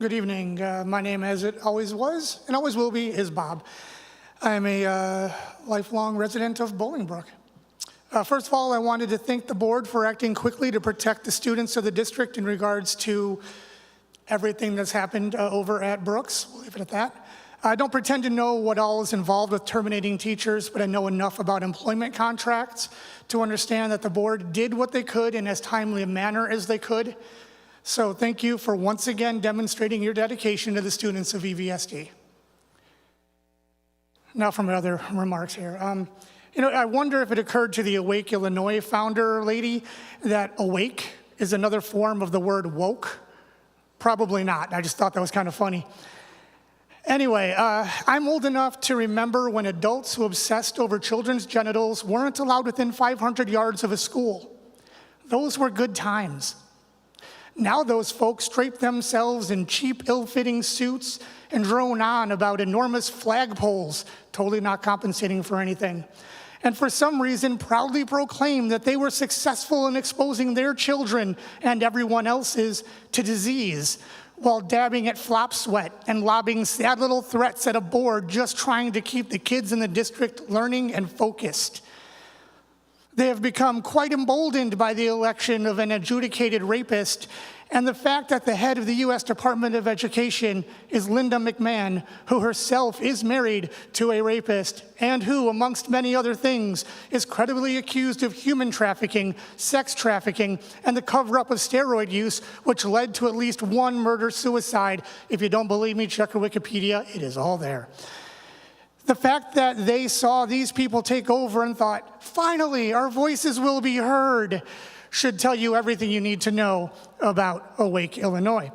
Good evening. My name, as it always was and always will be, is Bob. I'm a lifelong resident of Bolingbrook. First of all, I wanted to thank the board for acting quickly to protect the students of the district in regards to everything that's happened over at Brooks. We'll leave it at that. I don't pretend to know what all is involved with terminating teachers, but I know enough about employment contracts to understand that the board did what they could in as timely a manner as they could. So thank you for once again demonstrating your dedication to the students of VVSD. Now for my other remarks here. I wonder if it occurred to the Awake Illinois founder lady that awake is another form of the word woke. Probably not. I just thought that was kind of funny. Anyway, I'm old enough to remember when adults who obsessed over children's genitals weren't allowed within 500 yards of a school. Those were good times. Now those folks drape themselves in cheap, ill-fitting suits and drone on about enormous flagpoles, totally not compensating for anything. And for some reason, proudly proclaim that they were successful in exposing their children and everyone else's to disease, while dabbing at flop sweat and lobbing sad little threats at a board just trying to keep the kids in the district learning and focused. They have become quite emboldened by the election of an adjudicated rapist and the fact that the head of the U.S. Department of Education is Linda McMahon, who herself is married to a rapist and who, amongst many other things, is credibly accused of human trafficking, sex trafficking, and the cover-up of steroid use, which led to at least one murder-suicide. If you don't believe me, check your Wikipedia. It is all there. The fact that they saw these people take over and thought, finally, our voices will be heard, should tell you everything you need to know about Awake Illinois.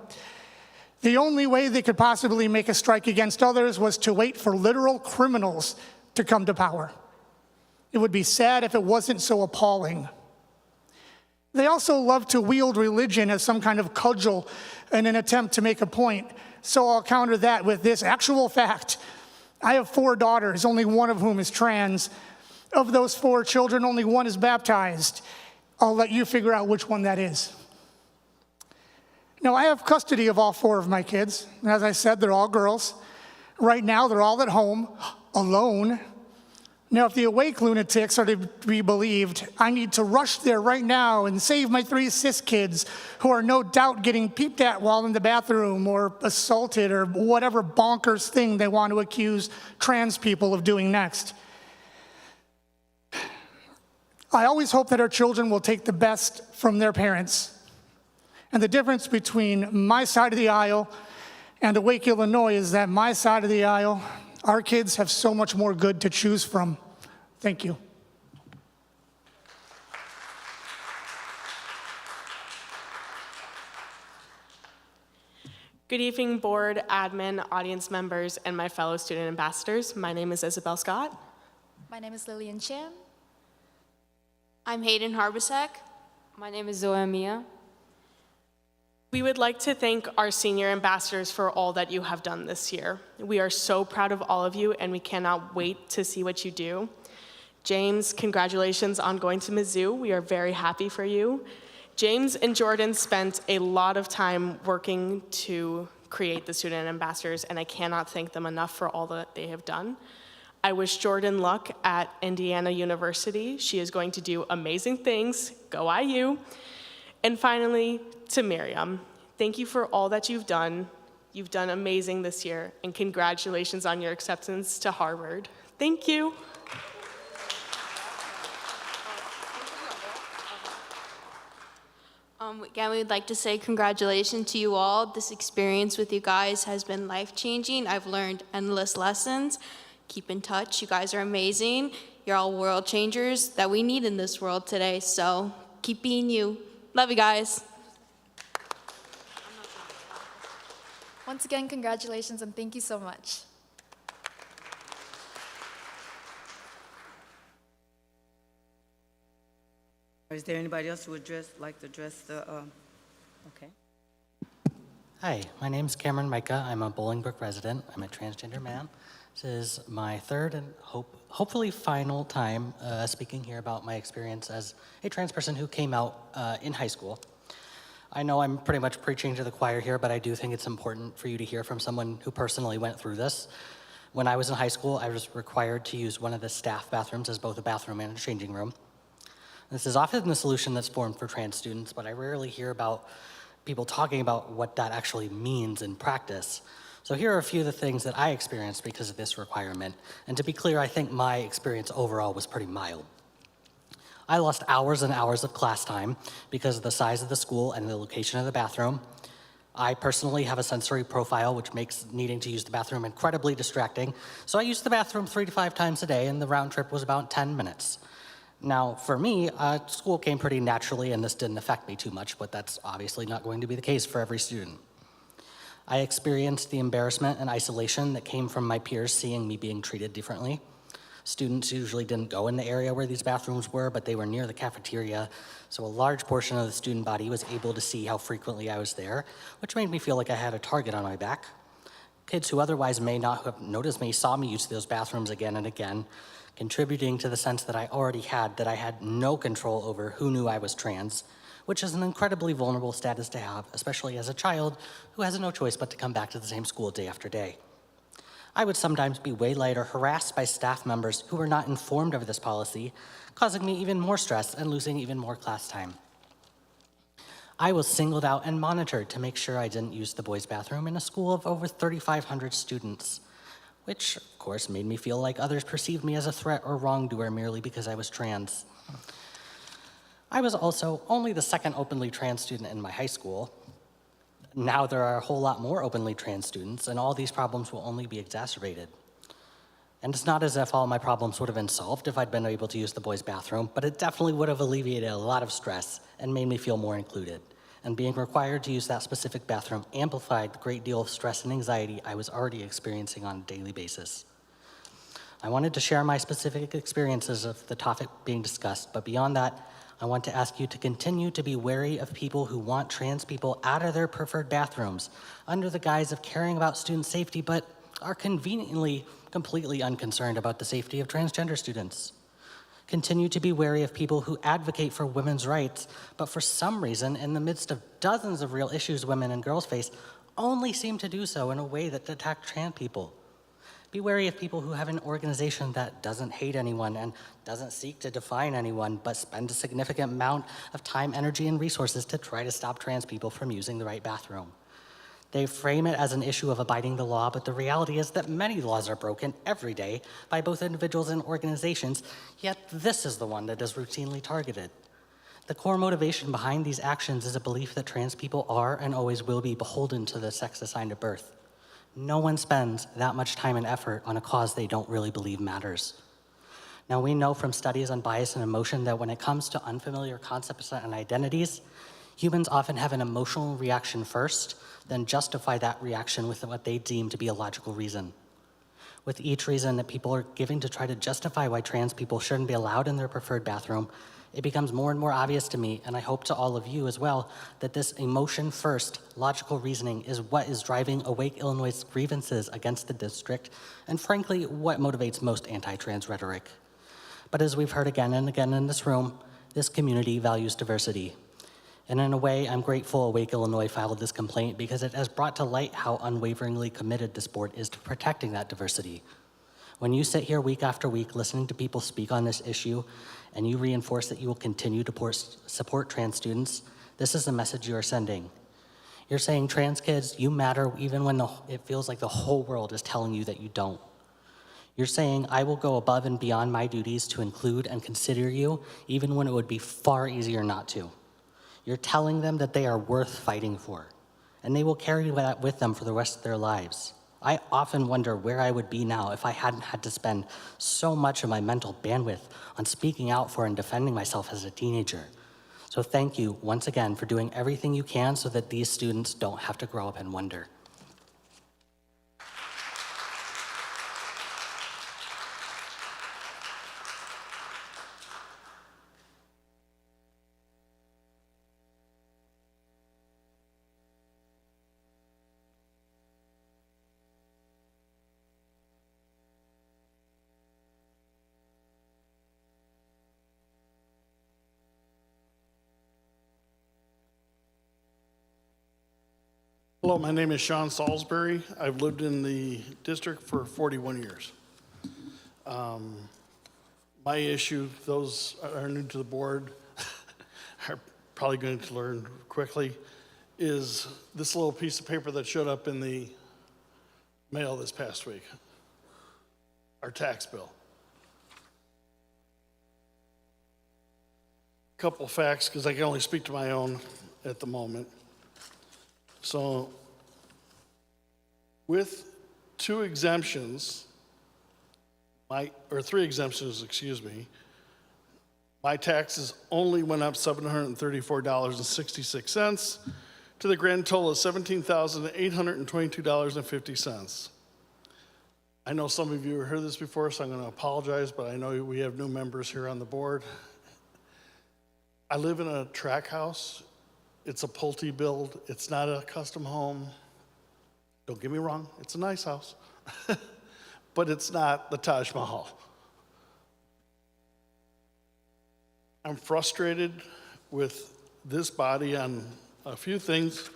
The only way they could possibly make a strike against others was to wait for literal criminals to come to power. It would be sad if it wasn't so appalling. They also love to wield religion as some kind of cudgel in an attempt to make a point. So I'll counter that with this actual fact. I have 4 daughters, only one of whom is trans. Of those 4 children, only one is baptized. I'll let you figure out which one that is. Now, I have custody of all 4 of my kids. And as I said, they're all girls. Right now, they're all at home, alone. Now, if the Awake lunatics are to be believed, I need to rush there right now and save my 3 cis kids who are no doubt getting peeped at while in the bathroom or assaulted or whatever bonkers thing they want to accuse trans people of doing next. I always hope that our children will take the best from their parents. And the difference between my side of the aisle and Awake Illinois is that my side of the aisle, our kids have so much more good to choose from. Thank you. Good evening, board, admin, audience members, and my fellow student ambassadors. My name is Isabel Scott. My name is Lillian Chan. I'm Hayden Harbisek. My name is Zoe Mia. We would like to thank our senior ambassadors for all that you have done this year. We are so proud of all of you, and we cannot wait to see what you do. James, congratulations on going to Mizzou. We are very happy for you. James and Jordan spent a lot of time working to create the student ambassadors, and I cannot thank them enough for all that they have done. I wish Jordan luck at Indiana University. She is going to do amazing things. Go IU. And finally, to Miriam, thank you for all that you've done. You've done amazing this year, and congratulations on your acceptance to Harvard. Thank you. Again, we'd like to say congratulations to you all. This experience with you guys has been life-changing. I've learned endless lessons. Keep in touch. You guys are amazing. You're all world changers that we need in this world today, so keep being you. Love you guys. Once again, congratulations and thank you so much. Is there anybody else who would like to address the, okay. Hi, my name's Cameron Micah. I'm a Bolingbrook resident. I'm a transgender man. This is my third and hopefully final time speaking here about my experience as a trans person who came out in high school. I know I'm pretty much preaching to the choir here, but I do think it's important for you to hear from someone who personally went through this. When I was in high school, I was required to use one of the staff bathrooms as both a bathroom and a changing room. This is often the solution that's formed for trans students, but I rarely hear about people talking about what that actually means in practice. So here are a few of the things that I experienced because of this requirement. And to be clear, I think my experience overall was pretty mild. I lost hours and hours of class time because of the size of the school and the location of the bathroom. I personally have a sensory profile which makes needing to use the bathroom incredibly distracting. So I used the bathroom 3 to 5 times a day, and the round trip was about 10 minutes. Now, for me, school came pretty naturally, and this didn't affect me too much, but that's obviously not going to be the case for every student. I experienced the embarrassment and isolation that came from my peers seeing me being treated differently. Students usually didn't go in the area where these bathrooms were, but they were near the cafeteria, so a large portion of the student body was able to see how frequently I was there, which made me feel like I had a target on my back. Kids who otherwise may not have noticed me saw me use those bathrooms again and again, contributing to the sense that I already had that I had no control over who knew I was trans, which is an incredibly vulnerable status to have, especially as a child who has no choice but to come back to the same school day after day. I would sometimes be waylaid or harassed by staff members who were not informed of this policy, causing me even more stress and losing even more class time. I was singled out and monitored to make sure I didn't use the boys' bathroom in a school of over 3,500 students, which, of course, made me feel like others perceived me as a threat or wrongdoer merely because I was trans. I was also only the second openly trans student in my high school. Now there are a whole lot more openly trans students, and all these problems will only be exacerbated. And it's not as if all my problems would have been solved if I'd been able to use the boys' bathroom, but it definitely would have alleviated a lot of stress and made me feel more included. And being required to use that specific bathroom amplified the great deal of stress and anxiety I was already experiencing on a daily basis. I wanted to share my specific experiences of the topic being discussed, but beyond that, I want to ask you to continue to be wary of people who want trans people out of their preferred bathrooms under the guise of caring about student safety, but are conveniently completely unconcerned about the safety of transgender students. Continue to be wary of people who advocate for women's rights, but for some reason, in the midst of dozens of real issues women and girls face, only seem to do so in a way that attacks trans people. Be wary of people who have an organization that doesn't hate anyone and doesn't seek to define anyone, but spend a significant amount of time, energy, and resources to try to stop trans people from using the right bathroom. They frame it as an issue of abiding the law, but the reality is that many laws are broken every day by both individuals and organizations, yet this is the one that is routinely targeted. The core motivation behind these actions is a belief that trans people are and always will be beholden to the sex assigned at birth. No one spends that much time and effort on a cause they don't really believe matters. Now, we know from studies on bias and emotion that when it comes to unfamiliar concepts and identities, humans often have an emotional reaction first, then justify that reaction with what they deem to be a logical reason. With each reason that people are giving to try to justify why trans people shouldn't be allowed in their preferred bathroom, it becomes more and more obvious to me, and I hope to all of you as well, that this emotion-first logical reasoning is what is driving Awake Illinois' grievances against the district, and frankly, what motivates most anti-trans rhetoric. But as we've heard again and again in this room, this community values diversity. And in a way, I'm grateful Awake Illinois filed this complaint because it has brought to light how unwaveringly committed this board is to protecting that diversity. When you sit here week after week listening to people speak on this issue and you reinforce that you will continue to support trans students, this is the message you are sending. You're saying, trans kids, you matter even when it feels like the whole world is telling you that you don't. You're saying, I will go above and beyond my duties to include and consider you, even when it would be far easier not to. You're telling them that they are worth fighting for, and they will carry that with them for the rest of their lives. I often wonder where I would be now if I hadn't had to spend so much of my mental bandwidth on speaking out for and defending myself as a teenager. So thank you once again for doing everything you can so that these students don't have to grow up and wonder. Hello, my name is Sean Salisbury. I've lived in the district for 41 years. My issue, those are new to the board are probably going to learn quickly, is this little piece of paper that showed up in the mail this past week, our tax bill. Couple facts, because I can only speak to my own at the moment. So with three exemptions, my taxes only went up $734.66 to the grand total of $17,822.50. I know some of you have heard this before, so I'm going to apologize, but I know we have new members here on the board. I live in a track house. It's a Pulte build. It's not a custom home. Don't get me wrong, it's a nice house, but it's not the Taj Mahal. I'm frustrated with this body on a few things,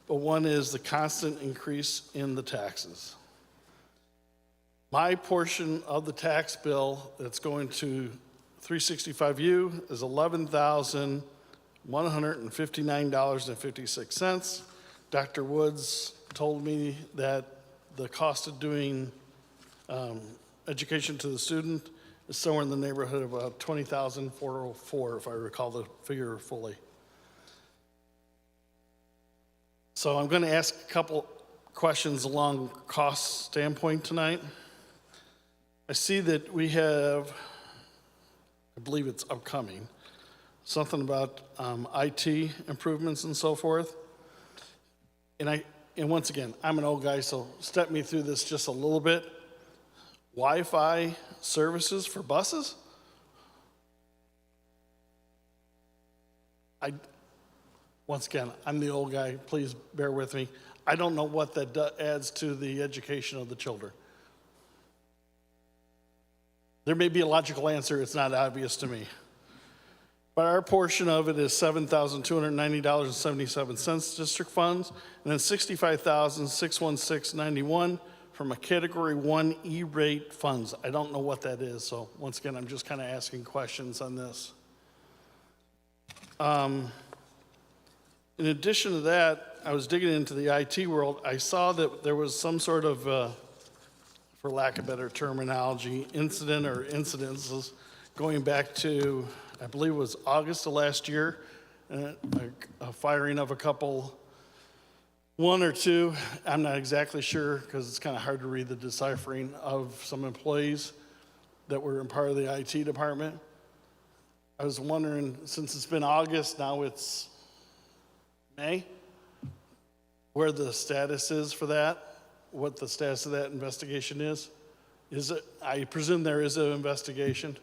but one is the constant increase in the taxes. My portion of the tax bill that's going to 365U is $11,159.56. Dr. Woods told me that the cost of doing education to the student is somewhere in the neighborhood of about $20,404, if I recall the figure fully. So I'm going to ask a couple questions along cost standpoint tonight. I see that we have, I believe it's upcoming, something about IT improvements and so forth. And once again, I'm an old guy, so step me through this just a little bit. Wi-Fi services for buses? Once again, I'm the old guy, please bear with me. I don't know what that adds to the education of the children. There may be a logical answer, it's not obvious to me. But our portion of it is $7,290.77 district funds, and then $65,616.91 from a Category 1 E-rate funds. I don't know what that is, so once again, I'm just kind of asking questions on this. In addition to that, I was digging into the IT world. I saw that there was some sort of, for lack of better terminology, incident or incidences going back to, I believe it was August of last year, a firing of a couple, one or two, I'm not exactly sure because it's kind of hard to read the deciphering of some employees that were in part of the IT department. I was wondering, since it's been August, now it's May, where the status is for that, what the status of that investigation is. Is it, I presume there is an investigation.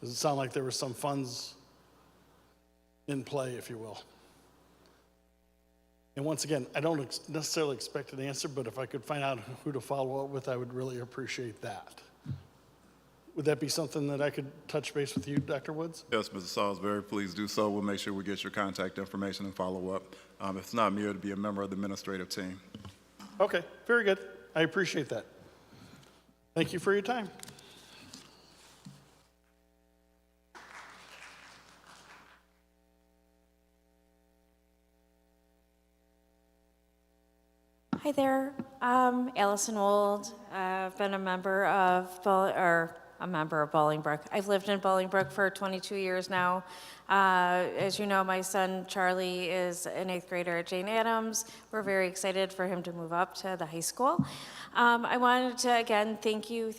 Does it sound like there were some funds in play, if you will? And once again, I don't necessarily expect an answer, but if I could find out who to follow up with, I would really appreciate that. would that be something that I could touch base with you, Dr. Woods? Yes, Mr. Salisbury, please do so. We'll make sure we get your contact information and follow up. If it's not me, it'll be a member of the administrative team. Okay, very good. I appreciate that. Thank you for your time. Hi there, I'm Allison Wold. I've been a member of Bolingbrook. I've lived in Bolingbrook for 22 years now. As you know, my son Charlie is an 8th grader at Jane Addams. We're very excited for him to move up to the high school. I wanted to again thank you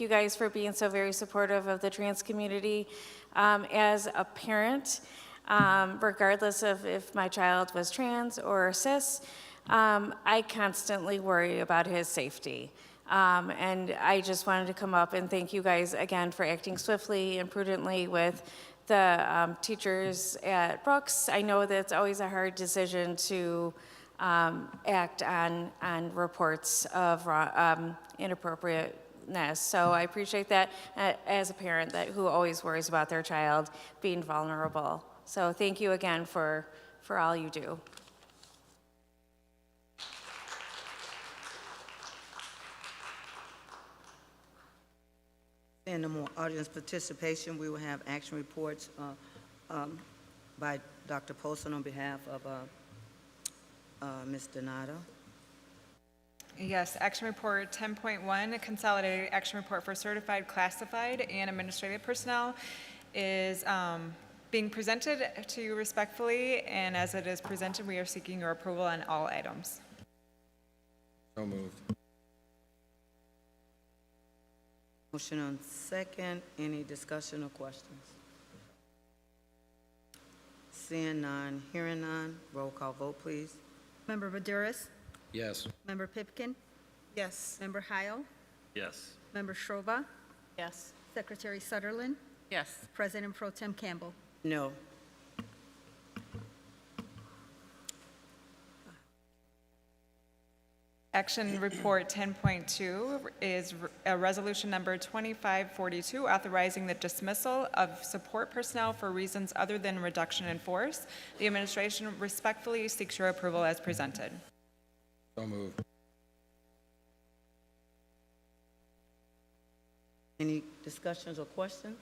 guys for being so very supportive of the trans community. As a parent, regardless of if my child was trans or cis, I constantly worry about his safety. And I just wanted to come up and thank you guys again for acting swiftly and prudently with the teachers at Brooks. I know that it's always a hard decision to act on reports of inappropriateness. So I appreciate that as a parent who always worries about their child being vulnerable. So thank you again for all you do. And no more audience participation. We will have action reports by Dr. Poston on behalf of Ms. Donato. Yes, action report 10.1, a consolidated action report for certified, classified, and administrative personnel is being presented to you respectfully, and as it is presented, we are seeking your approval on all items. So moved. Motion on second. Any discussion or questions? Seeing none, hearing none, roll call vote, please. Member Buduris? Yes. Member Pipkin? Yes. Member Heil? Yes. Member Shrova? Yes. Secretary Sutherland? Yes. President Pro Tem Campbell? No. Action report 10.2 is a resolution number 2542 authorizing the dismissal of support personnel for reasons other than reduction in force. The administration respectfully seeks your approval as presented. So moved. Any discussions or questions?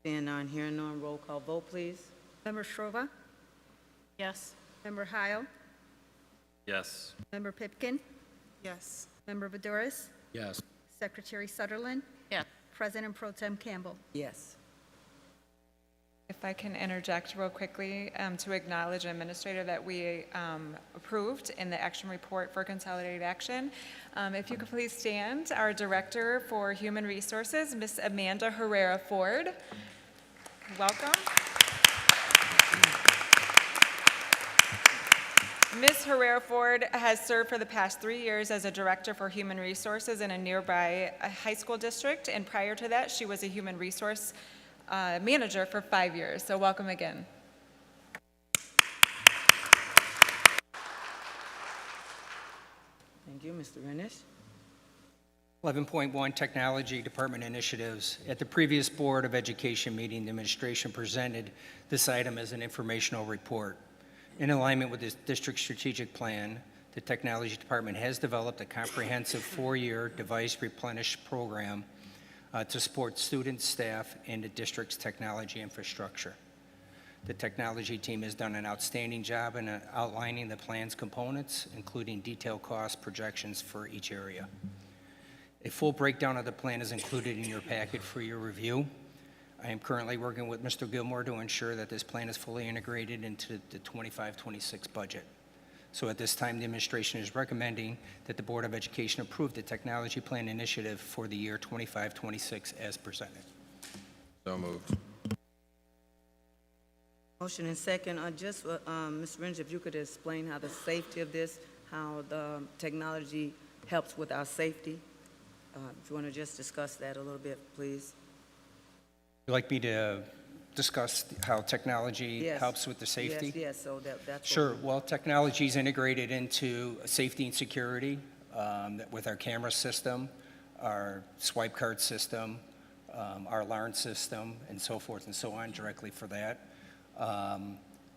Seeing none, hearing none, roll call vote, please. Member Shrova? Yes. Member Heil? Yes. Member Pipkin? Yes. Member Buduris? Yes. Secretary Sutherland? Yes. President Pro Tem Campbell? Yes. If I can interject real quickly to acknowledge an administrator that we approved in the action report for consolidated action. If you could please stand, our Director for Human Resources, Ms. Amanda Herrera Ford. Welcome. Ms. Herrera Ford has served for the past 3 years as a Director for Human Resources in a nearby high school district, and prior to that, she was a Human Resource Manager for 5 years. So welcome again. Thank you, Mr. Rennish. 11.1 Technology Department Initiatives. At the previous Board of Education meeting, the administration presented this item as an informational report. In alignment with the district strategic plan, the Technology Department has developed a comprehensive 4-year device replenish program to support students, staff, and the district's technology infrastructure. The technology team has done an outstanding job in outlining the plan's components, including detailed cost projections for each area. A full breakdown of the plan is included in your packet for your review. I am currently working with Mr. Gilmore to ensure that this plan is fully integrated into the 25-26 budget. So at this time, the administration is recommending that the Board of Education approve the technology plan initiative for the year 25-26 as presented. So moved. Motion and second. Just, Ms. Rennish, if you could explain how the safety of this, how the technology helps with our safety. If you want to just discuss that a little bit, please. Would you like me to discuss how technology helps with the safety? Yes, so that's Sure. Well, technology is integrated into safety and security with our camera system. our swipe card system, our alarm system, and so forth and so on directly for that.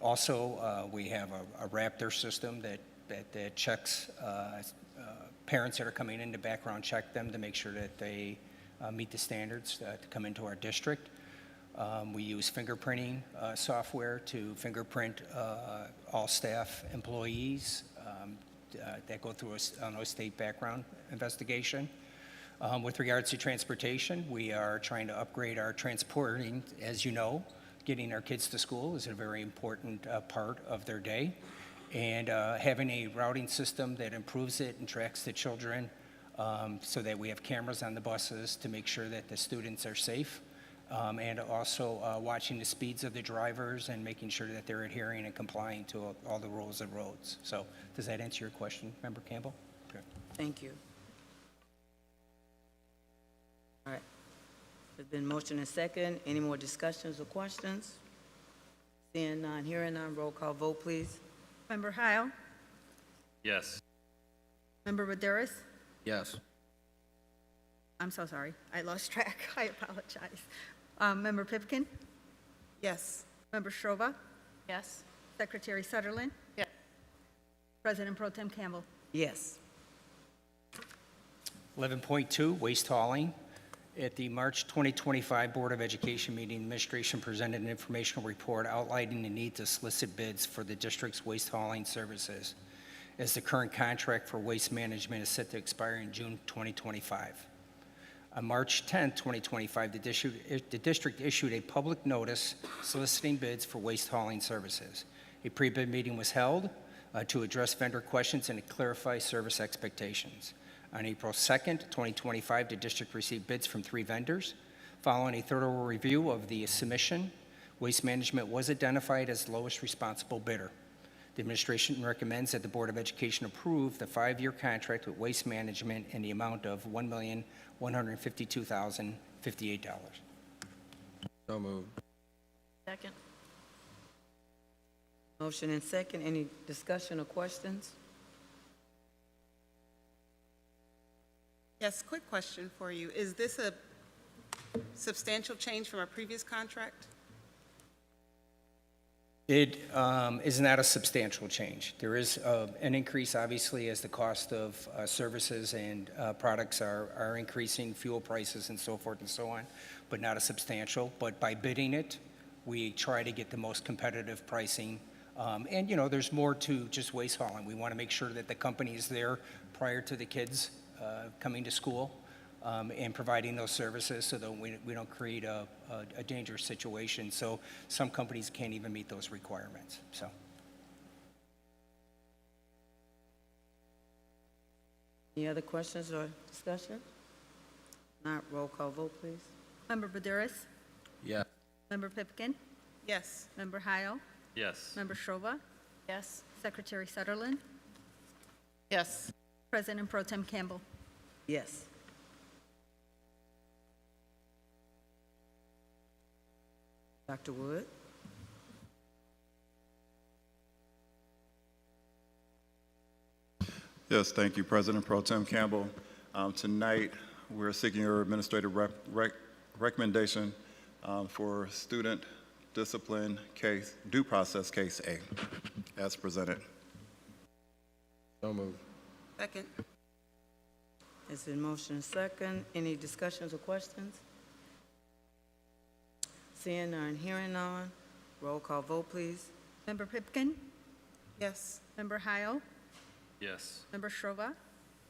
Also, we have a Raptor system that checks parents that are coming in to background check them to make sure that they meet the standards to come into our district. We use fingerprinting software to fingerprint all staff employees that go through a state background investigation. With regards to transportation, we are trying to upgrade our transporting. As you know, getting our kids to school is a very important part of their day. And having a routing system that improves it and tracks the children so that we have cameras on the buses to make sure that the students are safe. And also watching the speeds of the drivers and making sure that they're adhering and complying to all the rules of roads. So does that answer your question, Member Campbell? Okay. Thank you. All right. There's been motion and second. Any more discussions or questions? Seeing none, hearing none, roll call vote, please. Member Heil, Yes. Member Maderas. Yes. I'm so sorry, I lost track. I apologize. Member Pipkin, Yes. Member Strova, Yes. Secretary Sutherland, Yes. President Pro Tem Campbell. Yes. 11.2, waste hauling. At the March 2025 Board of Education meeting, administration presented an informational report outlining the need to solicit bids for the district's waste hauling services, as the current contract for waste management is set to expire in June 2025. On March 10, 2025, the district issued a public notice soliciting bids for waste hauling services. A pre-bid meeting was held to address vendor questions and to clarify service expectations. On April 2nd, 2025, the district received bids from 3 vendors. Following a thorough review of the submission, Waste Management was identified as the lowest responsible bidder. The administration recommends that the Board of Education approve the 5-year contract with Waste Management in the amount of $1,152,058. So moved. Second. Motion and second. Any discussion or questions? Yes, quick question for you. Is this a substantial change from our previous contract? It is not a substantial change. There is an increase, obviously, as the cost of services and products are increasing, fuel prices and so forth and so on, but not a substantial. But by bidding it, we try to get the most competitive pricing. And, you know, there's more to just waste hauling. We want to make sure that the company is there prior to the kids coming to school and providing those services so that we don't create a dangerous situation. So some companies can't even meet those requirements. So. Any other questions or discussion? Not, roll call vote, please. Member Maderas, Yes. Member Pipkin, Yes. Member Heil, Yes. Member Strova, Yes. Secretary Sutherland, Yes. President Pro Tem Campbell. Yes. Dr. Wood? Yes, thank you, President Pro Tem Campbell. Tonight, we're seeking your administrative recommendation for student discipline case, due process case A, as presented. So moved. Second. It's in motion second. Any discussions or questions? Seeing none, hearing none, roll call vote, please. Member Pipkin, Yes. Member Heil, Yes. Member Strova,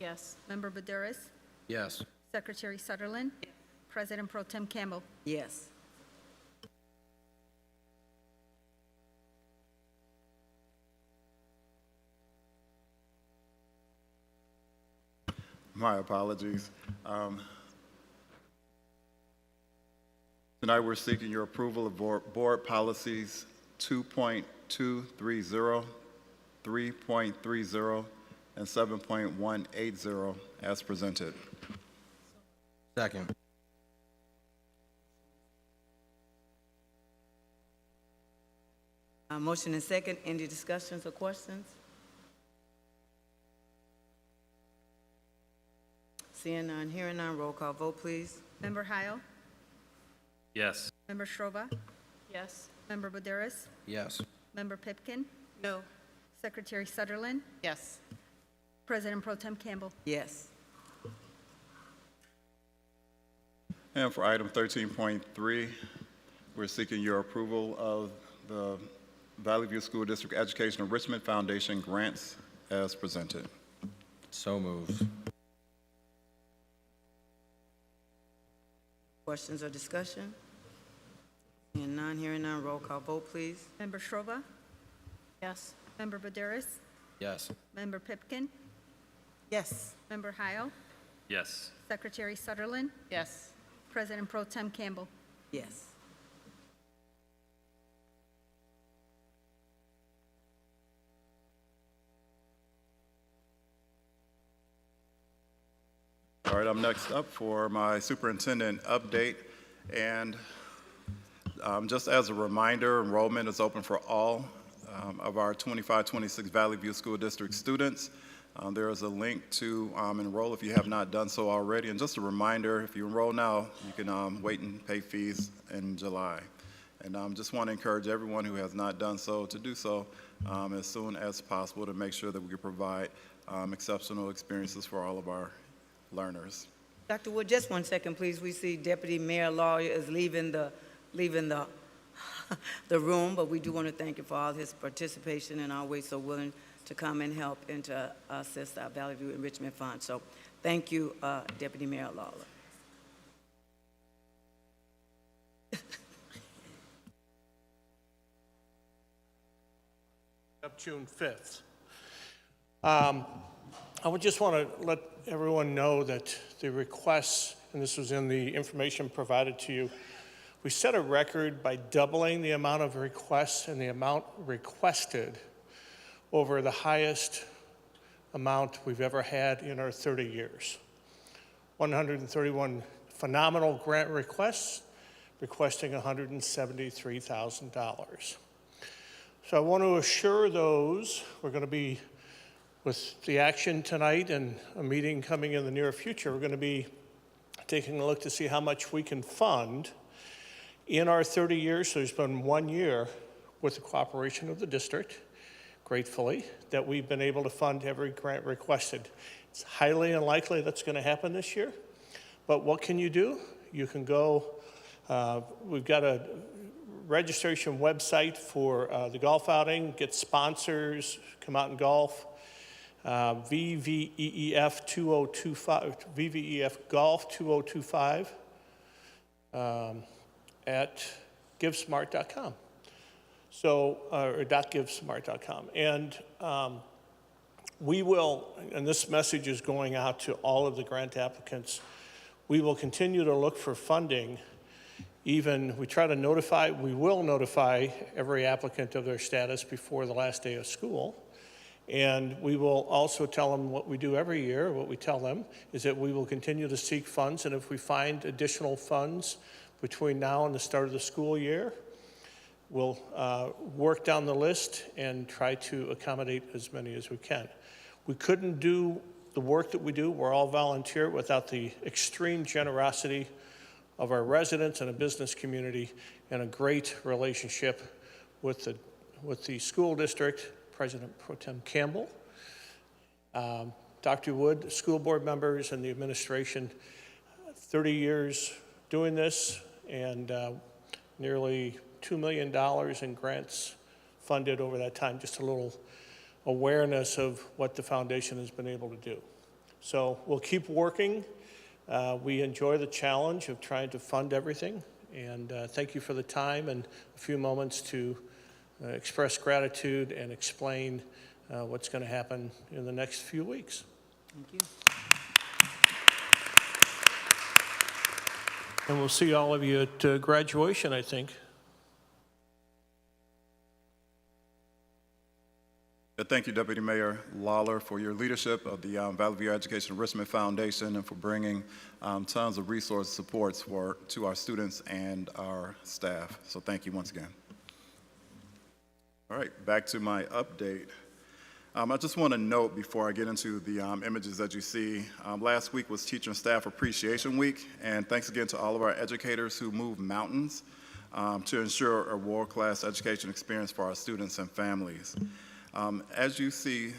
Yes. Member Maderas, Yes. Secretary Sutherland, President Pro Tem Campbell. Yes. My apologies. Tonight, we're seeking your approval of board policies 2.230, 3.30, and 7.180 as presented. Second. Motion and second. Any discussions or questions? Seeing none, hearing none, roll call vote, please. Member Heil? Yes. Member Strova? Yes. Member Buderis? Yes. Member Pipkin? No. Secretary Sutherland? Yes. President Pro Tem Campbell? Yes. And for item 13.3, we're seeking your approval of the Valley View School District Education Enrichment Foundation grants as presented. So moved. Questions or discussion? Seeing none, hearing none, roll call vote, please. Member Strova? Yes. Member Buderis? Yes. Member Pipkin? Yes. Member Heil? Yes. Secretary Sutherland? Yes. President Pro Tem Campbell? Yes. All right, I'm next up for my superintendent update. And just as a reminder, enrollment is open for all of our 25-26 Valley View School District students. There is a link to enroll if you have not done so already. And just a reminder, if you enroll now, you can wait and pay fees in July. And just want to encourage everyone who has not done so to do so as soon as possible to make sure that we can provide exceptional experiences for all of our learners. Dr. Wood, just 1 second, please. We see Deputy Mayor Lawyer is leaving the the room, but we do want to thank you for all his participation and always so willing to come and help and to assist our Valley View Enrichment Fund. So thank you, Deputy Mayor Lawler. Up June 5th. I would just want to let everyone know that the requests, and this was in the information provided to you, we set a record by doubling the amount of requests and the amount requested over the highest amount we've ever had in our 30 years. 131 phenomenal grant requests, requesting $173,000. So I want to assure those, we're going to be, with the action tonight and a meeting coming in the near future, we're going to be taking a look to see how much we can fund in our 30 years. So there's been 1 year with the cooperation of the district, gratefully, that we've been able to fund every grant requested. It's highly unlikely that's going to happen this year, but what can you do? You can go, we've got a registration website for the golf outing, get sponsors, come out and golf. VVEF 2025, VVEF Golf 2025 at givesmart.com. So, or .givesmart.com. And we will, and this message is going out to all of the grant applicants, we will continue to look for funding. Even, we try to notify, we will notify every applicant of their status before the last day of school. And we will also tell them what we do every year. What we tell them is that we will continue to seek funds, and if we find additional funds between now and the start of the school year, we'll work down the list and try to accommodate as many as we can. We couldn't do the work that we do, we're all volunteer, without the extreme generosity of our residents and a business community, and a great relationship with the school district, President Pro Tem Campbell, Dr. Wood, school board members, and the administration. 30 years doing this, and nearly $2 million in grants funded over that time. Just a little awareness of what the foundation has been able to do. So we'll keep working. We enjoy the challenge of trying to fund everything, and thank you for the time and a few moments to express gratitude and explain what's going to happen in the next few weeks. Thank you. And we'll see all of you at graduation, I think. Thank you, Deputy Mayor Lawler, for your leadership of the Valley View Education Enrichment Foundation and for bringing tons of resource supports to our students and our staff. So thank you once again. All right, back to my update. I just want to note before I get into the images that you see, last week was Teacher and Staff Appreciation Week, and thanks again to all of our educators who move mountains to ensure a world-class education experience for our students and families. As you see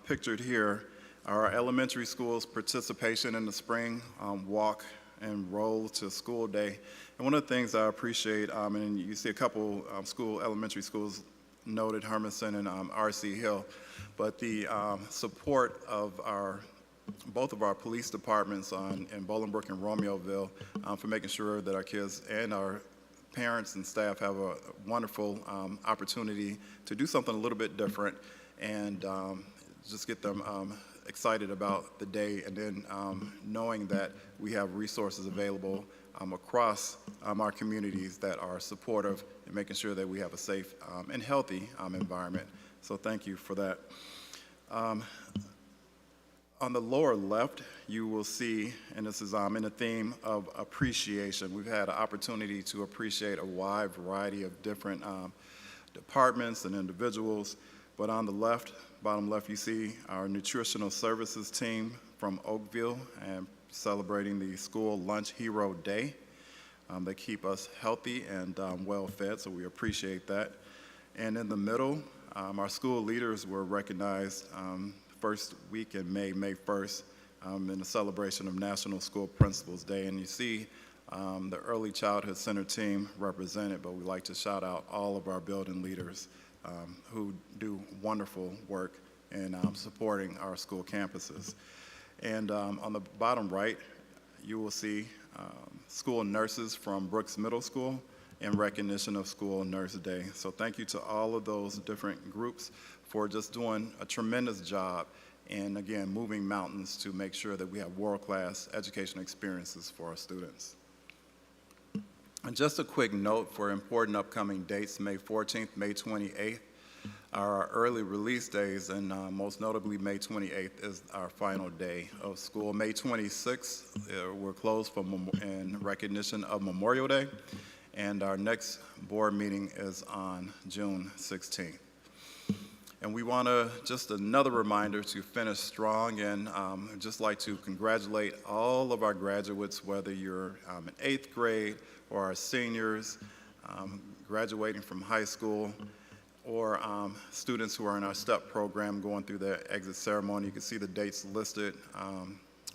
pictured here, our elementary schools' participation in the spring walk and roll to school day. And one of the things I appreciate, and you see a couple elementary schools noted, Hermanson and R.C. Hill, but the support of both of our police departments in Bolingbrook and Romeoville for making sure that our kids and our parents and staff have a wonderful opportunity to do something a little bit different and just get them excited about the day, and then knowing that we have resources available across our communities that are supportive and making sure that we have a safe and healthy environment. So thank you for that. On the lower left, you will see, and this is in the theme of appreciation. We've had an opportunity to appreciate a wide variety of different departments and individuals, but on the left, bottom left, you see our nutritional services team from Oakville and celebrating the School Lunch Hero Day. They keep us healthy and well-fed, so we appreciate that. And in the middle, our school leaders were recognized first week in May 1st, in the celebration of National School Principals Day. And you see the Early Childhood Center team represented, but we'd like to shout out all of our building leaders who do wonderful work in supporting our school campuses. And on the bottom right, you will see school nurses from Brooks Middle School in recognition of School Nurse Day. So thank you to all of those different groups for just doing a tremendous job and, again, moving mountains to make sure that we have world-class education experiences for our students. And just a quick note for important upcoming dates: May 14th, May 28th are our early release days, and most notably May 28th is our final day of school. May 26th, we're closed in recognition of Memorial Day, and our next board meeting is on June 16th. And we want to, just another reminder to finish strong, and I'd just like to congratulate all of our graduates, whether you're in 8th grade or our seniors graduating from high school, or students who are in our STEP program going through their exit ceremony. You can see the dates listed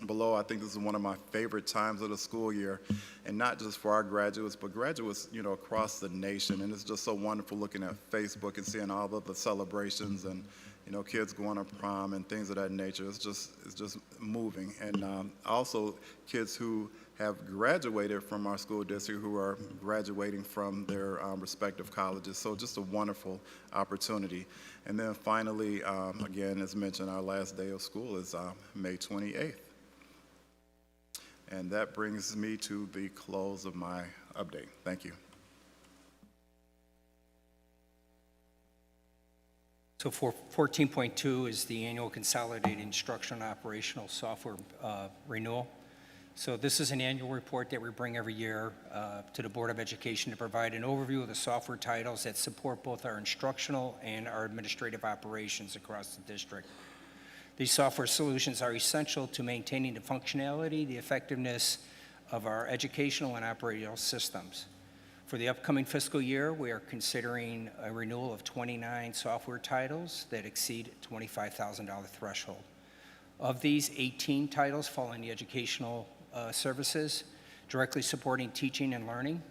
below. I think this is one of my favorite times of the school year, and not just for our graduates, but graduates, across the nation. And it's just so wonderful looking at Facebook and seeing all of the celebrations and, kids going to prom and things of that nature. It's just moving. And also kids who have graduated from our school district who are graduating from their respective colleges. So just a wonderful opportunity. And then finally, again, as mentioned, our last day of school is May 28th. And that brings me to the close of my update. Thank you. So for 14.2 is the annual consolidated instructional and operational software renewal. So this is an annual report that we bring every year to the Board of Education to provide an overview of the software titles that support both our instructional and our administrative operations across the district. These software solutions are essential to maintaining the functionality, the effectiveness of our educational and operational systems. For the upcoming fiscal year, we are considering a renewal of 29 software titles that exceed $25,000 threshold. Of these, 18 titles fall in the educational services, directly supporting teaching and learning,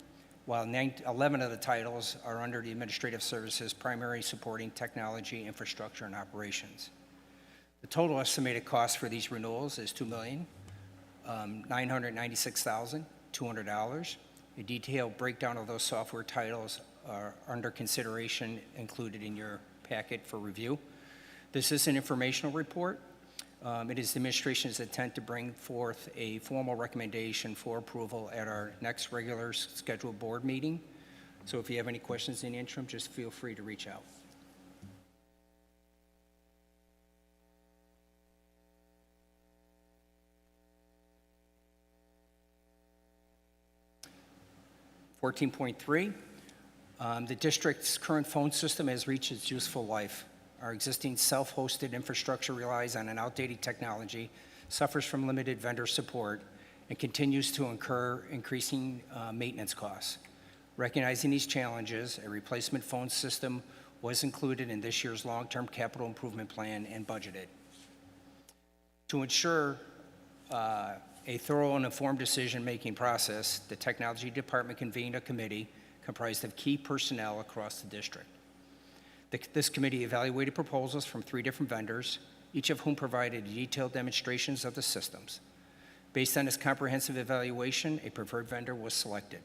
while 11 of the titles are under the administrative services, primarily supporting technology, infrastructure, and operations. The total estimated cost for these renewals is $2,996,200. A detailed breakdown of those software titles are under consideration, included in your packet for review. This is an informational report. It is the administration's intent to bring forth a formal recommendation for approval at our next regular scheduled board meeting. So if you have any questions in the interim, just feel free to reach out. (14.3) The district's current phone system has reached its useful life. Our existing self-hosted infrastructure relies on an outdated technology, suffers from limited vendor support, and continues to incur increasing maintenance costs. Recognizing these challenges, a replacement phone system was included in this year's long-term capital improvement plan and budgeted. To ensure a thorough and informed decision-making process, the technology department convened a committee comprised of key personnel across the district. This committee evaluated proposals from 3 different vendors, each of whom provided detailed demonstrations of the systems. Based on this comprehensive evaluation, a preferred vendor was selected.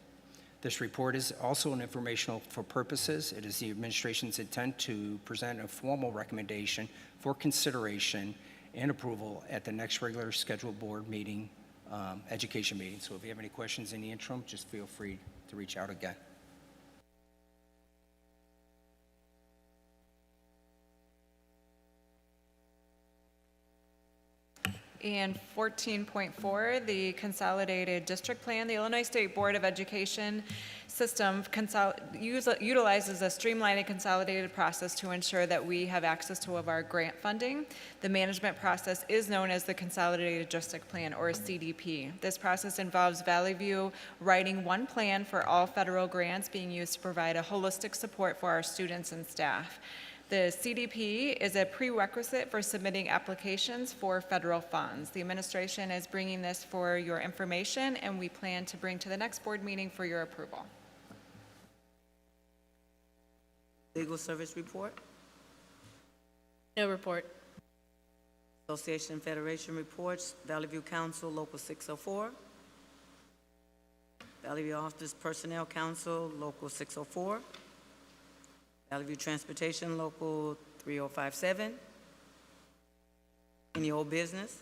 This report is also an informational for purposes. It is the administration's intent to present a formal recommendation for consideration and approval at the next regular scheduled board meeting, education meeting. So if you have any questions in the interim, just feel free to reach out again. And 14.4, the Consolidated District Plan. The Illinois State Board of Education system utilizes a streamlined and consolidated process to ensure that we have access to all of our grant funding. The management process is known as the Consolidated District Plan, or CDP. This process involves Valley View writing one plan for all federal grants being used to provide a holistic support for our students and staff. The CDP is a prerequisite for submitting applications for federal funds. The administration is bringing this for your information, and we plan to bring to the next board meeting for your approval. Legal Service Report. No report. Association Federation Reports. Valley View Council, Local 604. Valley View Office Personnel Council, Local 604. Valley View Transportation, Local 3057. Any old business?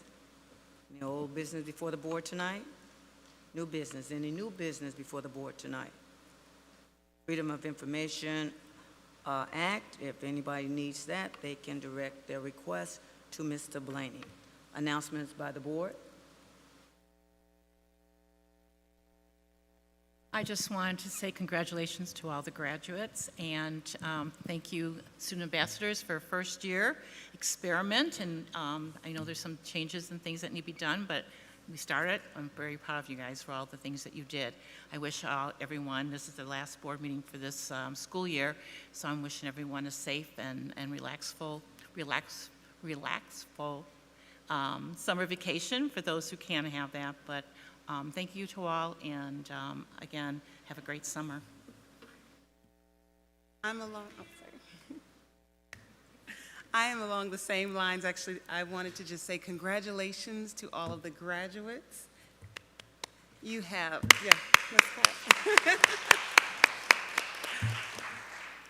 Any old business before the board tonight? New business. Any new business before the board tonight? Freedom of Information Act. If anybody needs that, they can direct their request to Mr. Blaney. Announcements by the board. I just wanted to say congratulations to all the graduates, and thank you, student ambassadors, for a first-year experiment. And I know there's some changes and things that need to be done, but we started. I'm very proud of you guys for all the things that you did. I wish everyone, this is the last board meeting for this school year, so I'm wishing everyone a safe and relaxful summer vacation for those who can't have that. But thank you to all, and again, have a great summer. I'm along, oh, sorry. I am along the same lines. Actually, I wanted to just say congratulations to all of the graduates. You have, yeah, let's clap.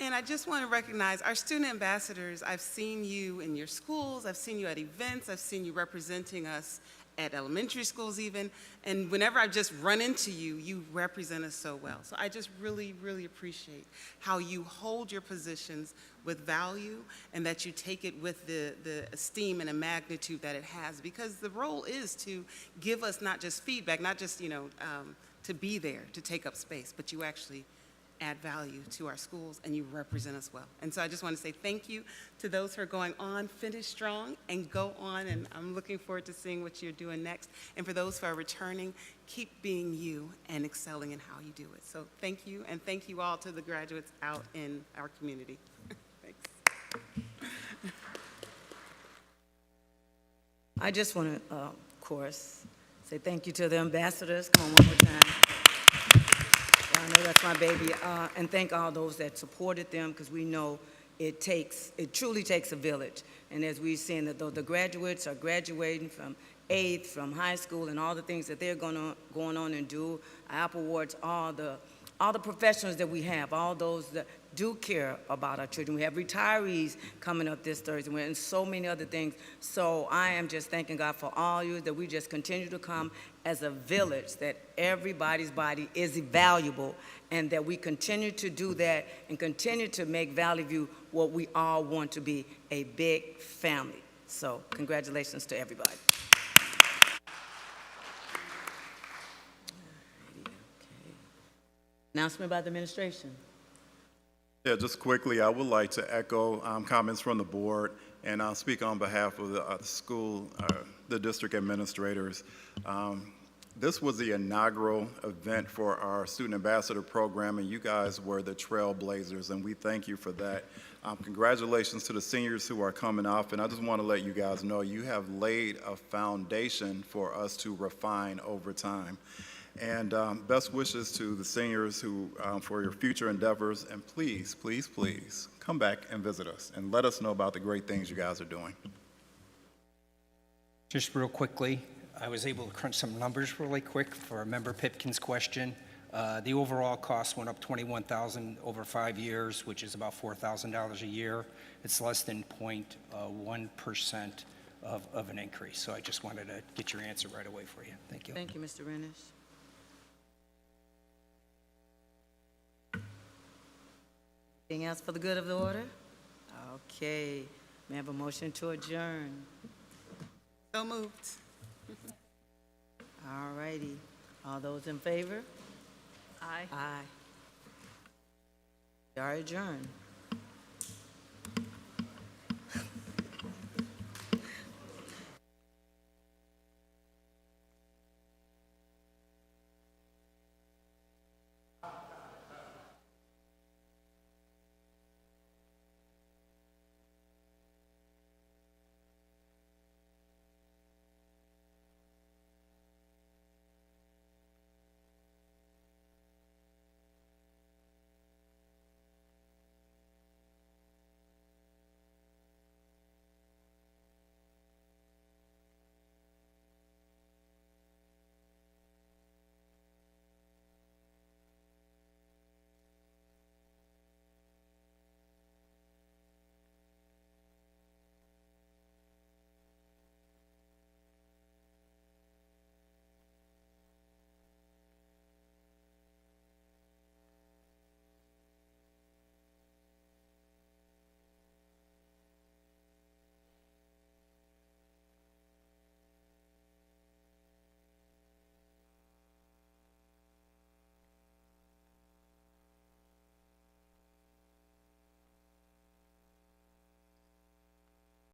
And I just want to recognize our student ambassadors. I've seen you in your schools, I've seen you at events, I've seen you representing us at elementary schools even, and whenever I've just run into you, you represent us so well. So I just really, really appreciate how you hold your positions with value and that you take it with the esteem and the magnitude that it has, because the role is to give us not just feedback, not just, to be there, to take up space, but you actually add value to our schools, and you represent us well. And so I just want to say thank you to those who are going on, finish strong, and go on, and I'm looking forward to seeing what you're doing next. And for those who are returning, keep being you and excelling in how you do it. So thank you, and thank you all to the graduates out in our community. Thanks. I just want to, of course, say thank you to the ambassadors. Come on, one more time. I know that's my baby, and thank all those that supported them, because we know it truly takes a village. And as we've seen, that the graduates are graduating from 8th, from high school, and all the things that they're going on and do. Apple Awards, all the professionals that we have, all those that do care about our children. We have retirees coming up this Thursday, and so many other things. So I am just thanking God for all you, that we just continue to come as a village, that everybody's body is valuable, and that we continue to do that and continue to make Valley View what we all want to be, a big family. So congratulations to everybody. Announcement by the administration. Yeah, just quickly, I would like to echo comments from the board, and I'll speak on behalf of the school, the district administrators. This was the inaugural event for our Student Ambassador Program, and you guys were the trailblazers, and we thank you for that. Congratulations to the seniors who are coming off, and I just want to let you guys know you have laid a foundation for us to refine over time. And best wishes to the seniors who, for your future endeavors, and please, please, please, come back and visit us, and let us know about the great things you guys are doing. Just real quickly, I was able to crunch some numbers really quick for Member Pipkin's question. The overall cost went up $21,000 over 5 years, which is about $4,000 a year. It's less than 0.1% of an increase. So I just wanted to get your answer right away for you. Thank you. Thank you, Mr. Rennish. Anything else for the good of the order? Okay. May I have a motion to adjourn? So moved. All righty. All those in favor? Aye. Aye. We are adjourned.